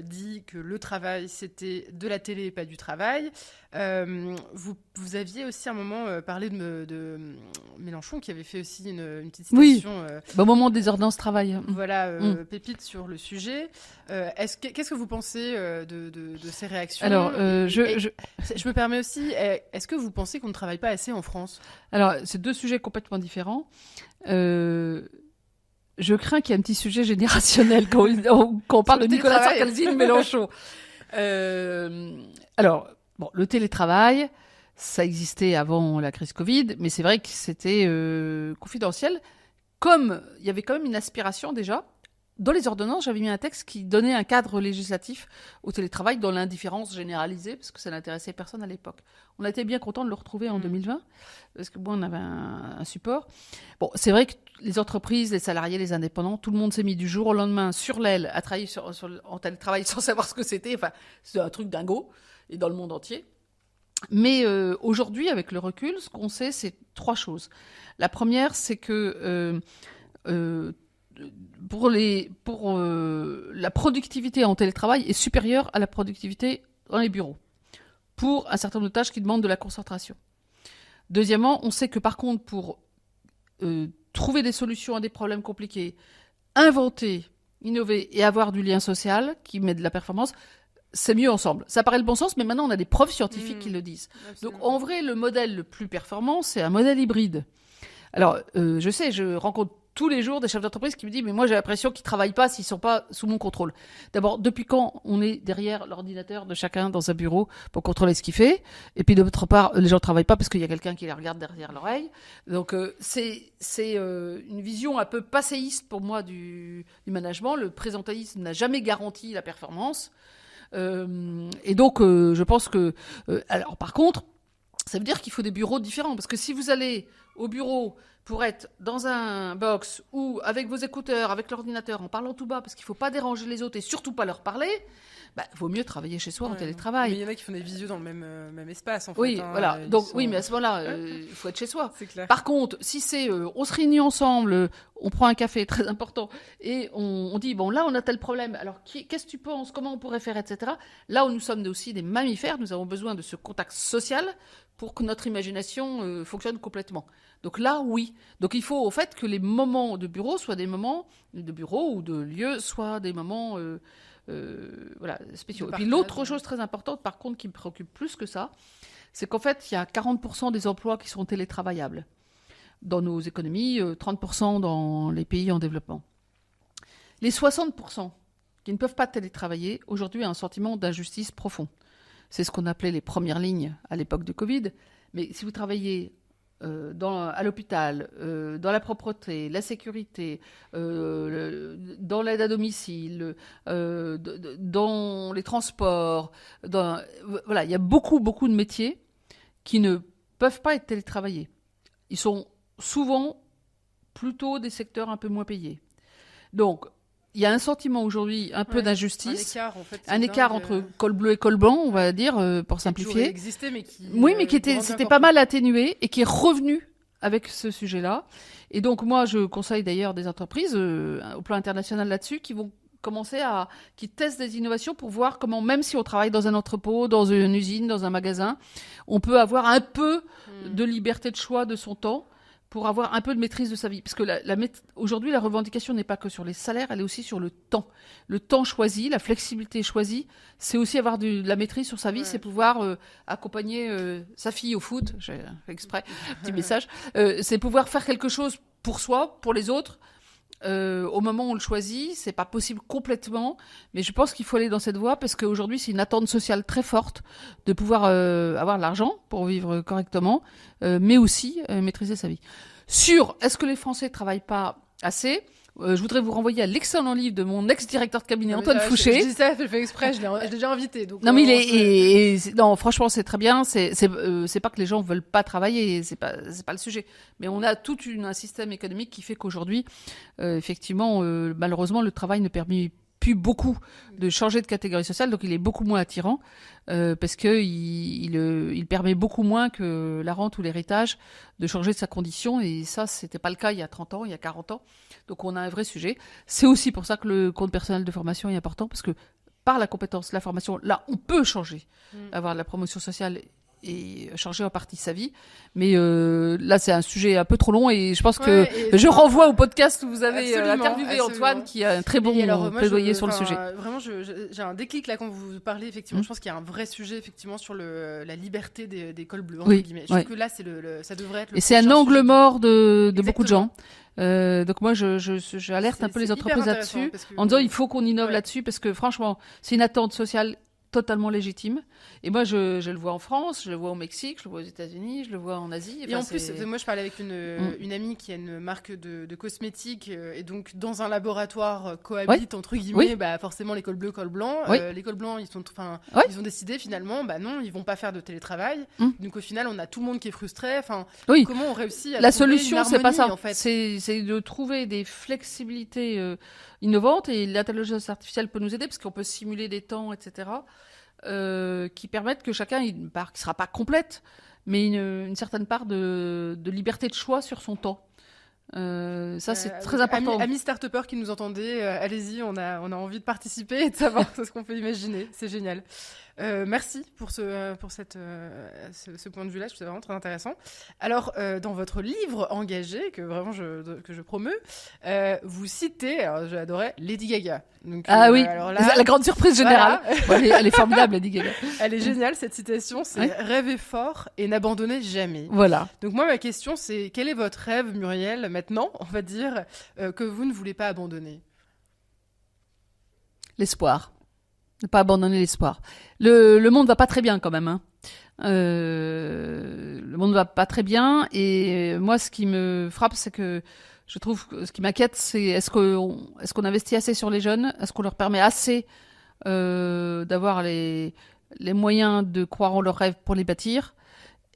dit que le travail, c'était de la télé et pas du travail. Vous aviez aussi à un moment parlé de Mélenchon, qui avait fait aussi une petite citation. Oui, au moment des ordonnances travail. Voilà, pépite sur le sujet. Qu'est-ce que vous pensez de ces réactions? Alors, je me permets aussi, est-ce que vous pensez qu'on ne travaille pas assez en France? Alors, c'est 2 sujets complètement différents. Je crains qu'il y ait un petit sujet générationnel quand on parle de Nicolas Sarkozy et de Mélenchon. Alors, bon, le télétravail, ça existait avant la crise Covid, mais c'est vrai que c'était confidentiel. Comme il y avait quand même une aspiration déjà, dans les ordonnances, j'avais mis un texte qui donnait un cadre législatif au télétravail dans l'indifférence généralisée, parce que ça n'intéressait personne à l'époque. On a été bien content de le retrouver en 2020, parce que bon, on avait un support. Bon, c'est vrai que les entreprises, les salariés, les indépendants, tout le monde s'est mis du jour au lendemain sur l'aile à travailler en télétravail sans savoir ce que c'était. Enfin, c'est un truc dingo, et dans le monde entier. Mais aujourd'hui, avec le recul, ce qu'on sait, c'est 3 choses. La première, c'est que pour la productivité en télétravail est supérieure à la productivité dans les bureaux, pour un certain nombre de tâches qui demandent de la concentration. Deuxièmement, on sait que par contre, pour trouver des solutions à des problèmes compliqués, inventer, innover et avoir du lien social qui met de la performance, c'est mieux ensemble. Ça paraît le bon sens, mais maintenant on a des preuves scientifiques qui le disent. Absolument. Donc en vrai, le modèle le plus performant, c'est un modèle hybride. Alors, je sais, je rencontre tous les jours des chefs d'entreprise qui me disent « mais moi j'ai l'impression qu'ils ne travaillent pas s'ils ne sont pas sous mon contrôle ». D'abord, depuis quand on est derrière l'ordinateur de chacun dans un bureau pour contrôler ce qu'il fait? Et puis d'autre part, les gens ne travaillent pas parce qu'il y a quelqu'un qui les regarde derrière l'oreille. Donc c'est une vision un peu passéiste pour moi du management. Le présentéisme n'a jamais garanti la performance. Et donc, je pense que... alors par contre, ça veut dire qu'il faut des bureaux différents. Parce que si vous allez au bureau pour être dans un box ou avec vos écouteurs, avec l'ordinateur, en parlant tout bas, parce qu'il ne faut pas déranger les autres et surtout pas leur parler, vaut mieux travailler chez soi en Ouais, télétravail. mais il y en a qui font des visios dans le même espace, en fait. Oui, hein, voilà. ils Donc, sont- oui, mais à ce moment-là, il faut être chez soi. C'est clair. Par contre, si c'est on se réunit ensemble, on prend un café, très important, et on dit, bon, là, on a tel problème, alors qu'est-ce que tu penses, comment on pourrait faire, etc. Là où nous sommes aussi des mammifères, nous avons besoin de ce contact social pour que notre imagination fonctionne complètement. Donc là, oui. Donc il faut, au fait, que les moments de bureau soient des moments de bureau ou de lieu, soient des moments voilà, spéciaux. De Et puis partage, l'autre chose très importante, par contre, qui me préoccupe plus que ça, c'est qu'en fait, il y a 40% des emplois qui sont télétravaillables dans nos économies, 30% dans les pays en développement. Les 60% qui ne peuvent pas télétravailler, aujourd'hui, ont un sentiment d'injustice profond. C'est ce qu'on appelait les premières lignes à l'époque de Covid. Mais si vous travaillez à l'hôpital, dans la propreté, la sécurité, dans l'aide à domicile, dans les transports, voilà, il y a beaucoup, beaucoup de métiers qui ne peuvent pas être télétravaillés. Ils sont souvent plutôt des secteurs un peu moins payés. Donc, il y a un sentiment aujourd'hui un peu d'injustice. Un écart, en fait. Un écart entre col bleu et col blanc, on va dire, pour simplifier. Qui existait, mais qui. Oui, mais c'était pas mal atténué et qui est revenu avec ce sujet-là. Et donc, moi, je conseille d'ailleurs des entreprises au plan international là-dessus qui vont commencer qui testent des innovations pour voir comment, même si on travaille dans un entrepôt, dans une usine, dans un magasin, on peut avoir un peu de liberté de choix de son temps pour avoir un peu de maîtrise de sa vie. Parce que aujourd'hui, la revendication n'est pas que sur les salaires, elle est aussi sur le temps. Le temps choisi, la flexibilité choisie, c'est aussi avoir de la maîtrise sur sa vie, c'est pouvoir accompagner sa fille au foot, j'ai fait exprès, petit message, c'est pouvoir faire quelque chose pour soi, pour les autres, au moment où on le choisit. C'est pas possible complètement, mais je pense qu'il faut aller dans cette voie parce qu'aujourd'hui c'est une attente sociale très forte de pouvoir avoir de l'argent pour vivre correctement, mais aussi maîtriser sa vie. Est-ce que les Français travaillent pas assez? Je voudrais vous renvoyer à l'excellent livre de mon ex-directeur de cabinet, Antoine Fouché. Je dis ça, je fais exprès, je l'ai déjà invité. Donc non, mais non, franchement, c'est très bien. C'est pas que les gens veulent pas travailler, c'est pas le sujet. Mais on a tout un système économique qui fait qu'aujourd'hui, effectivement, malheureusement, le travail ne permet plus beaucoup de changer de catégorie sociale, donc il est beaucoup moins attirant parce que il permet beaucoup moins que la rente ou l'héritage de changer de sa condition, et ça c'était pas le cas il y a 30 ans, il y a 40 ans. Donc on a un vrai sujet. C'est aussi pour ça que le compte personnel de formation est important, parce que par la compétence, la formation, là on peut changer, avoir de la promotion sociale et changer en partie sa vie. Mais là, c'est un sujet un peu trop long, et je pense que je renvoie au podcast où vous avez interviewé Antoine, qui a un très bon plaidoyer sur le sujet. Vraiment, j'ai un déclic là quand vous parlez, effectivement. Je pense qu'il y a un vrai sujet, effectivement, sur la liberté des cols bleus, entre guillemets. Je trouve que là, ça devrait être le. Et c'est un angle mort de beaucoup de gens. Donc moi, j'alerte un peu les entreprises là-dessus, en disant il faut qu'on innove là-dessus, parce que franchement, c'est une attente sociale totalement légitime. Et moi, je le vois en France, je le vois au Mexique, je le vois aux États-Unis, je le vois en Asie. Et en plus, moi, je parlais avec une amie qui a une marque de cosmétiques, et donc dans un laboratoire cohabite, entre guillemets, forcément les cols bleus, cols blancs. Les cols blancs, ils ont décidé finalement, non, ils vont pas faire de télétravail. Donc au final, on a tout le monde qui est frustré. Comment on réussit à la trouver solution, une harmonie, c'est pas ça. En fait. C'est de trouver des flexibilités innovantes, et l'intelligence artificielle peut nous aider parce qu'on peut simuler des temps, etc. Qui permettent que chacun ait une part qui ne sera pas complète, mais une certaine part de liberté de choix sur son temps. Ça, c'est très important. Amis start-upers qui nous entendez, allez-y, on a envie de participer et de savoir ce qu'on peut imaginer. C'est génial. Merci pour ce point de vue-là, je trouve ça vraiment très intéressant. Alors, dans votre livre engagé, que vraiment que je promeus, vous citez, alors j'ai adoré, Lady Gaga. Donc, oui, alors là, la grande surprise générale. Voilà. Elle est formidable, Lady Gaga. Elle est géniale, cette citation, c'est « Rêvez fort et n'abandonnez jamais ». Voilà. Donc moi, ma question, c'est quel est votre rêve, Muriel, maintenant, on va dire, que vous ne voulez pas abandonner? L'espoir. Ne pas abandonner l'espoir. Le monde va pas très bien quand même. Hein. Le monde va pas très bien, et moi, ce qui me frappe, c'est que je trouve que ce qui m'inquiète, c'est est-ce qu'on investit assez sur les jeunes? Est-ce qu'on leur permet assez d'avoir les moyens de croire en leurs rêves pour les bâtir?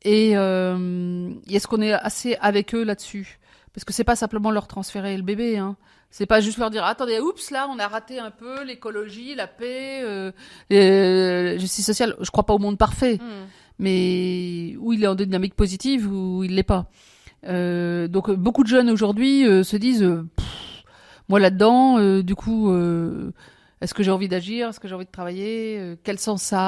Et est-ce qu'on est assez avec eux là-dessus? Parce que c'est pas simplement leur transférer le bébé, hein. C'est pas juste leur dire attendez, oups, là on a raté un peu l'écologie, la paix, la justice sociale. Je crois pas au monde parfait, mais où il est en dynamique positive ou il l'est pas. Donc beaucoup de jeunes aujourd'hui se disent moi là-dedans, du coup, est-ce que j'ai envie d'agir, est-ce que j'ai envie de travailler, quel sens ça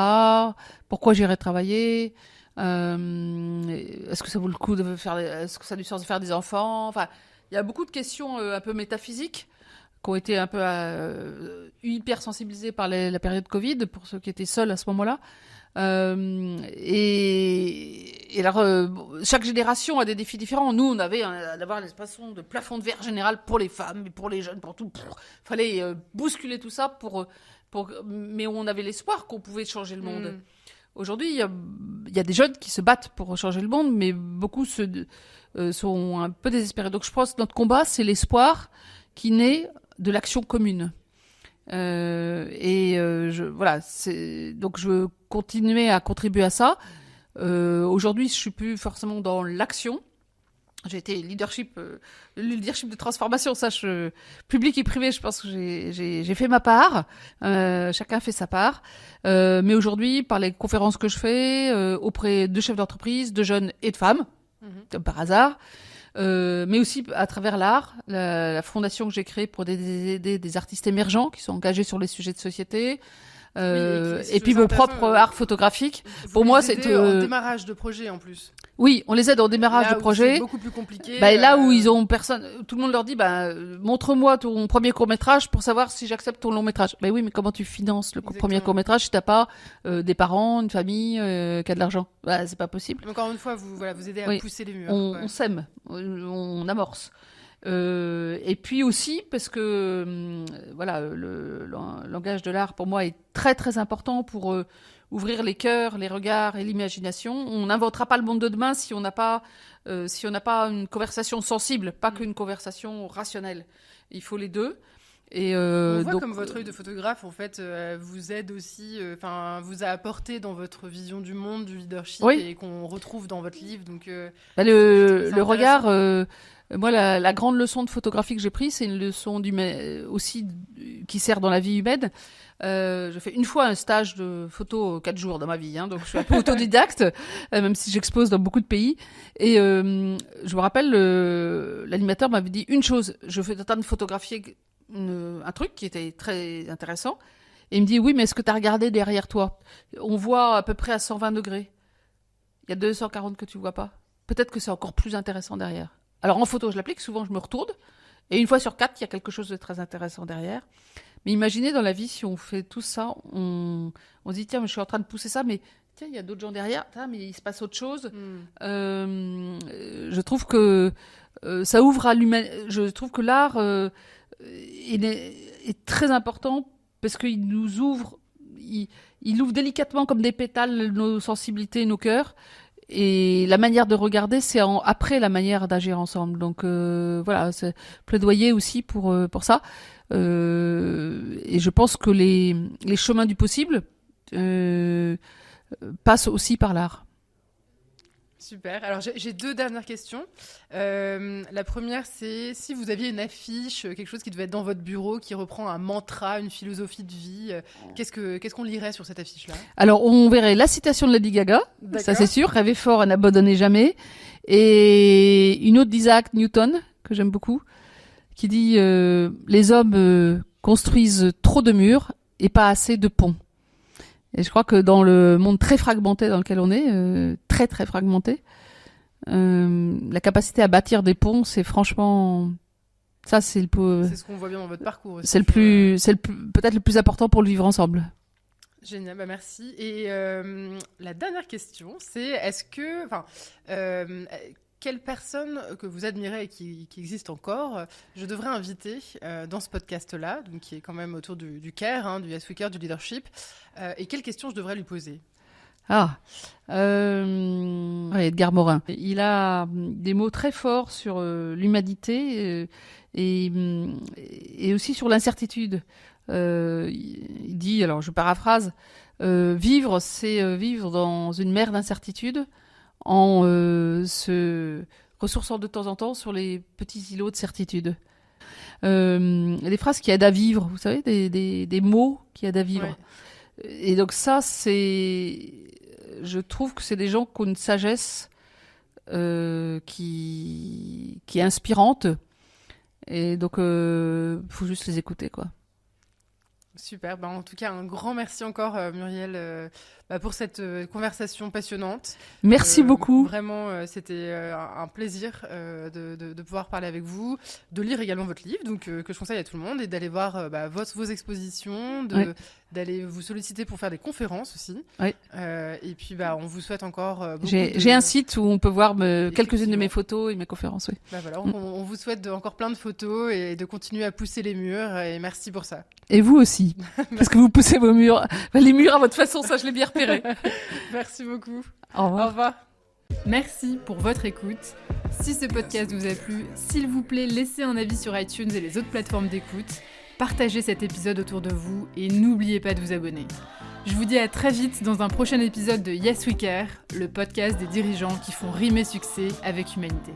a, pourquoi j'irai travailler, est-ce que ça vaut le coup de faire, est-ce que ça a du sens de faire des enfants, enfin. Il y a beaucoup de questions un peu métaphysiques qui ont été un peu hyper sensibilisées par la période Covid pour ceux qui étaient seuls à ce moment-là. Et alors, chaque génération a des défis différents. Nous, on avait d'avoir l'expression de plafond de verre général pour les femmes, pour les jeunes, pour tout. Il fallait bousculer tout ça mais on avait l'espoir qu'on pouvait changer le monde. Aujourd'hui, il y a des jeunes qui se battent pour changer le monde, mais beaucoup sont un peu désespérés. Donc je pense que notre combat, c'est l'espoir qui naît de l'action commune. Voilà, donc je veux continuer à contribuer à ça. Aujourd'hui, je suis plus forcément dans l'action. J'ai été le leadership de transformation, public et privé, je pense que j'ai fait ma part. Chacun fait sa part. Mais aujourd'hui, par les conférences que je fais auprès de chefs d'entreprise, de jeunes et de femmes, comme par hasard, mais aussi à travers l'art, la fondation que j'ai créée pour aider des artistes émergents qui sont engagés sur les sujets de société. Et puis mon propre art photographique. Pour moi, c'est en démarrage de projet en plus. Oui, on les aide en démarrage de projet. C'est beaucoup plus compliqué. Là où ils ont personne, tout le monde leur dit, montre-moi ton premier court-métrage pour savoir si j'accepte ton long-métrage. Oui, mais comment tu finances le premier court-métrage si t'as pas des parents, une famille qui a de l'argent? C'est pas possible. Encore une fois, vous aidez à pousser les murs. On sème, on amorce. Et puis aussi parce que le langage de l'art pour moi est très très important pour ouvrir les cœurs, les regards et l'imagination. On n'inventera pas le monde de demain si on n'a pas une conversation sensible, pas qu'une conversation rationnelle. Il faut les deux. Et on voit comme votre œil de photographe en fait vous aide aussi, vous a apporté dans votre vision du monde, du leadership, et qu'on retrouve dans votre livre. Donc le regard. Moi, la grande leçon de photographie que j'ai prise, c'est une leçon aussi qui sert dans la vie humaine. J'ai fait une fois un stage de photo 4 jours dans ma vie, donc je suis un peu autodidacte, même si j'expose dans beaucoup de pays. Et je me rappelle, l'animateur m'avait dit une chose, je fais train de photographier un truc qui était très intéressant. Et il me dit, oui, mais est-ce que tu as regardé derrière toi? On voit à peu près à 120 degrés. Il y a 240 que tu vois pas. Peut-être que c'est encore plus intéressant derrière. Alors en photo, je l'applique, souvent je me retourne, et une fois sur 4, il y a quelque chose de très intéressant derrière. Mais imaginez dans la vie, si on fait tout ça, on se dit, tiens, mais je suis en train de pousser ça, mais tiens, il y a d'autres gens derrière, mais il se passe autre chose. Je trouve que ça ouvre à l'humanité. Je trouve que l'art est très important parce qu'il nous ouvre, il ouvre délicatement comme des pétales nos sensibilités, nos cœurs. Et la manière de regarder, c'est après la manière d'agir ensemble. Donc voilà, c'est plaidoyer aussi pour ça. Et je pense que les chemins du possible passent aussi par l'art. Super. Alors j'ai 2 dernières questions. La première, c'est si vous aviez une affiche, quelque chose qui devait être dans votre bureau, qui reprend un mantra, une philosophie de vie, qu'est-ce qu'on lirait sur cette affiche-là? Alors on verrait la citation de Lady Gaga, ça c'est sûr, rêver fort et n'abandonner jamais, et une autre d'Isaac Newton que j'aime beaucoup, qui dit les hommes construisent trop de murs et pas assez de ponts. Et je crois que dans le monde très fragmenté dans lequel on est, très très fragmenté, la capacité à bâtir des ponts, c'est franchement, ça c'est c'est ce qu'on voit bien dans votre parcours aussi. C'est peut-être le plus important pour le vivre ensemble. Génial, merci. Et la dernière question, c'est quelle personne que vous admirez et qui existe encore, je devrais inviter dans ce podcast-là, donc qui est quand même autour du CARE, du Yes We Care, du leadership, et quelles questions je devrais lui poser? Edgar Morin. Il a des mots très forts sur l'humanité et aussi sur l'incertitude. Il dit, alors je paraphrase, vivre, c'est vivre dans une mer d'incertitude en se ressourçant de temps en temps sur les petits îlots de certitude. Des phrases qui aident à vivre, vous savez, des mots qui aident à vivre. Ouais. Et donc ça, je trouve que c'est des gens qui ont une sagesse qui est inspirante. Et donc, faut juste les écouter, quoi. Super. En tout cas, un grand merci encore, Muriel, pour cette conversation passionnante. Merci beaucoup. Vraiment, c'était un plaisir de pouvoir parler avec vous, de lire également votre livre, donc que je conseille à tout le monde, et d'aller voir vos expositions, d'aller vous solliciter pour faire des conférences aussi. Oui. Et puis, on vous souhaite encore beaucoup J'ai un site où on peut voir quelques-unes de mes photos et mes conférences. Oui. Voilà, on vous souhaite encore plein de photos et de continuer à pousser les murs, et merci pour ça. Et vous aussi, parce que vous poussez vos murs, les murs à votre façon, ça je l'ai bien repéré. Merci beaucoup. Au revoir. Au revoir. Merci pour votre écoute. Si ce podcast vous a plu, s'il vous plaît, laissez un avis sur iTunes et les autres plateformes d'écoute. Partagez cet épisode autour de vous et n'oubliez pas de vous abonner. Je vous dis à très vite dans un prochain épisode de Yes We Care, le podcast des dirigeants qui font rimer succès avec humanité.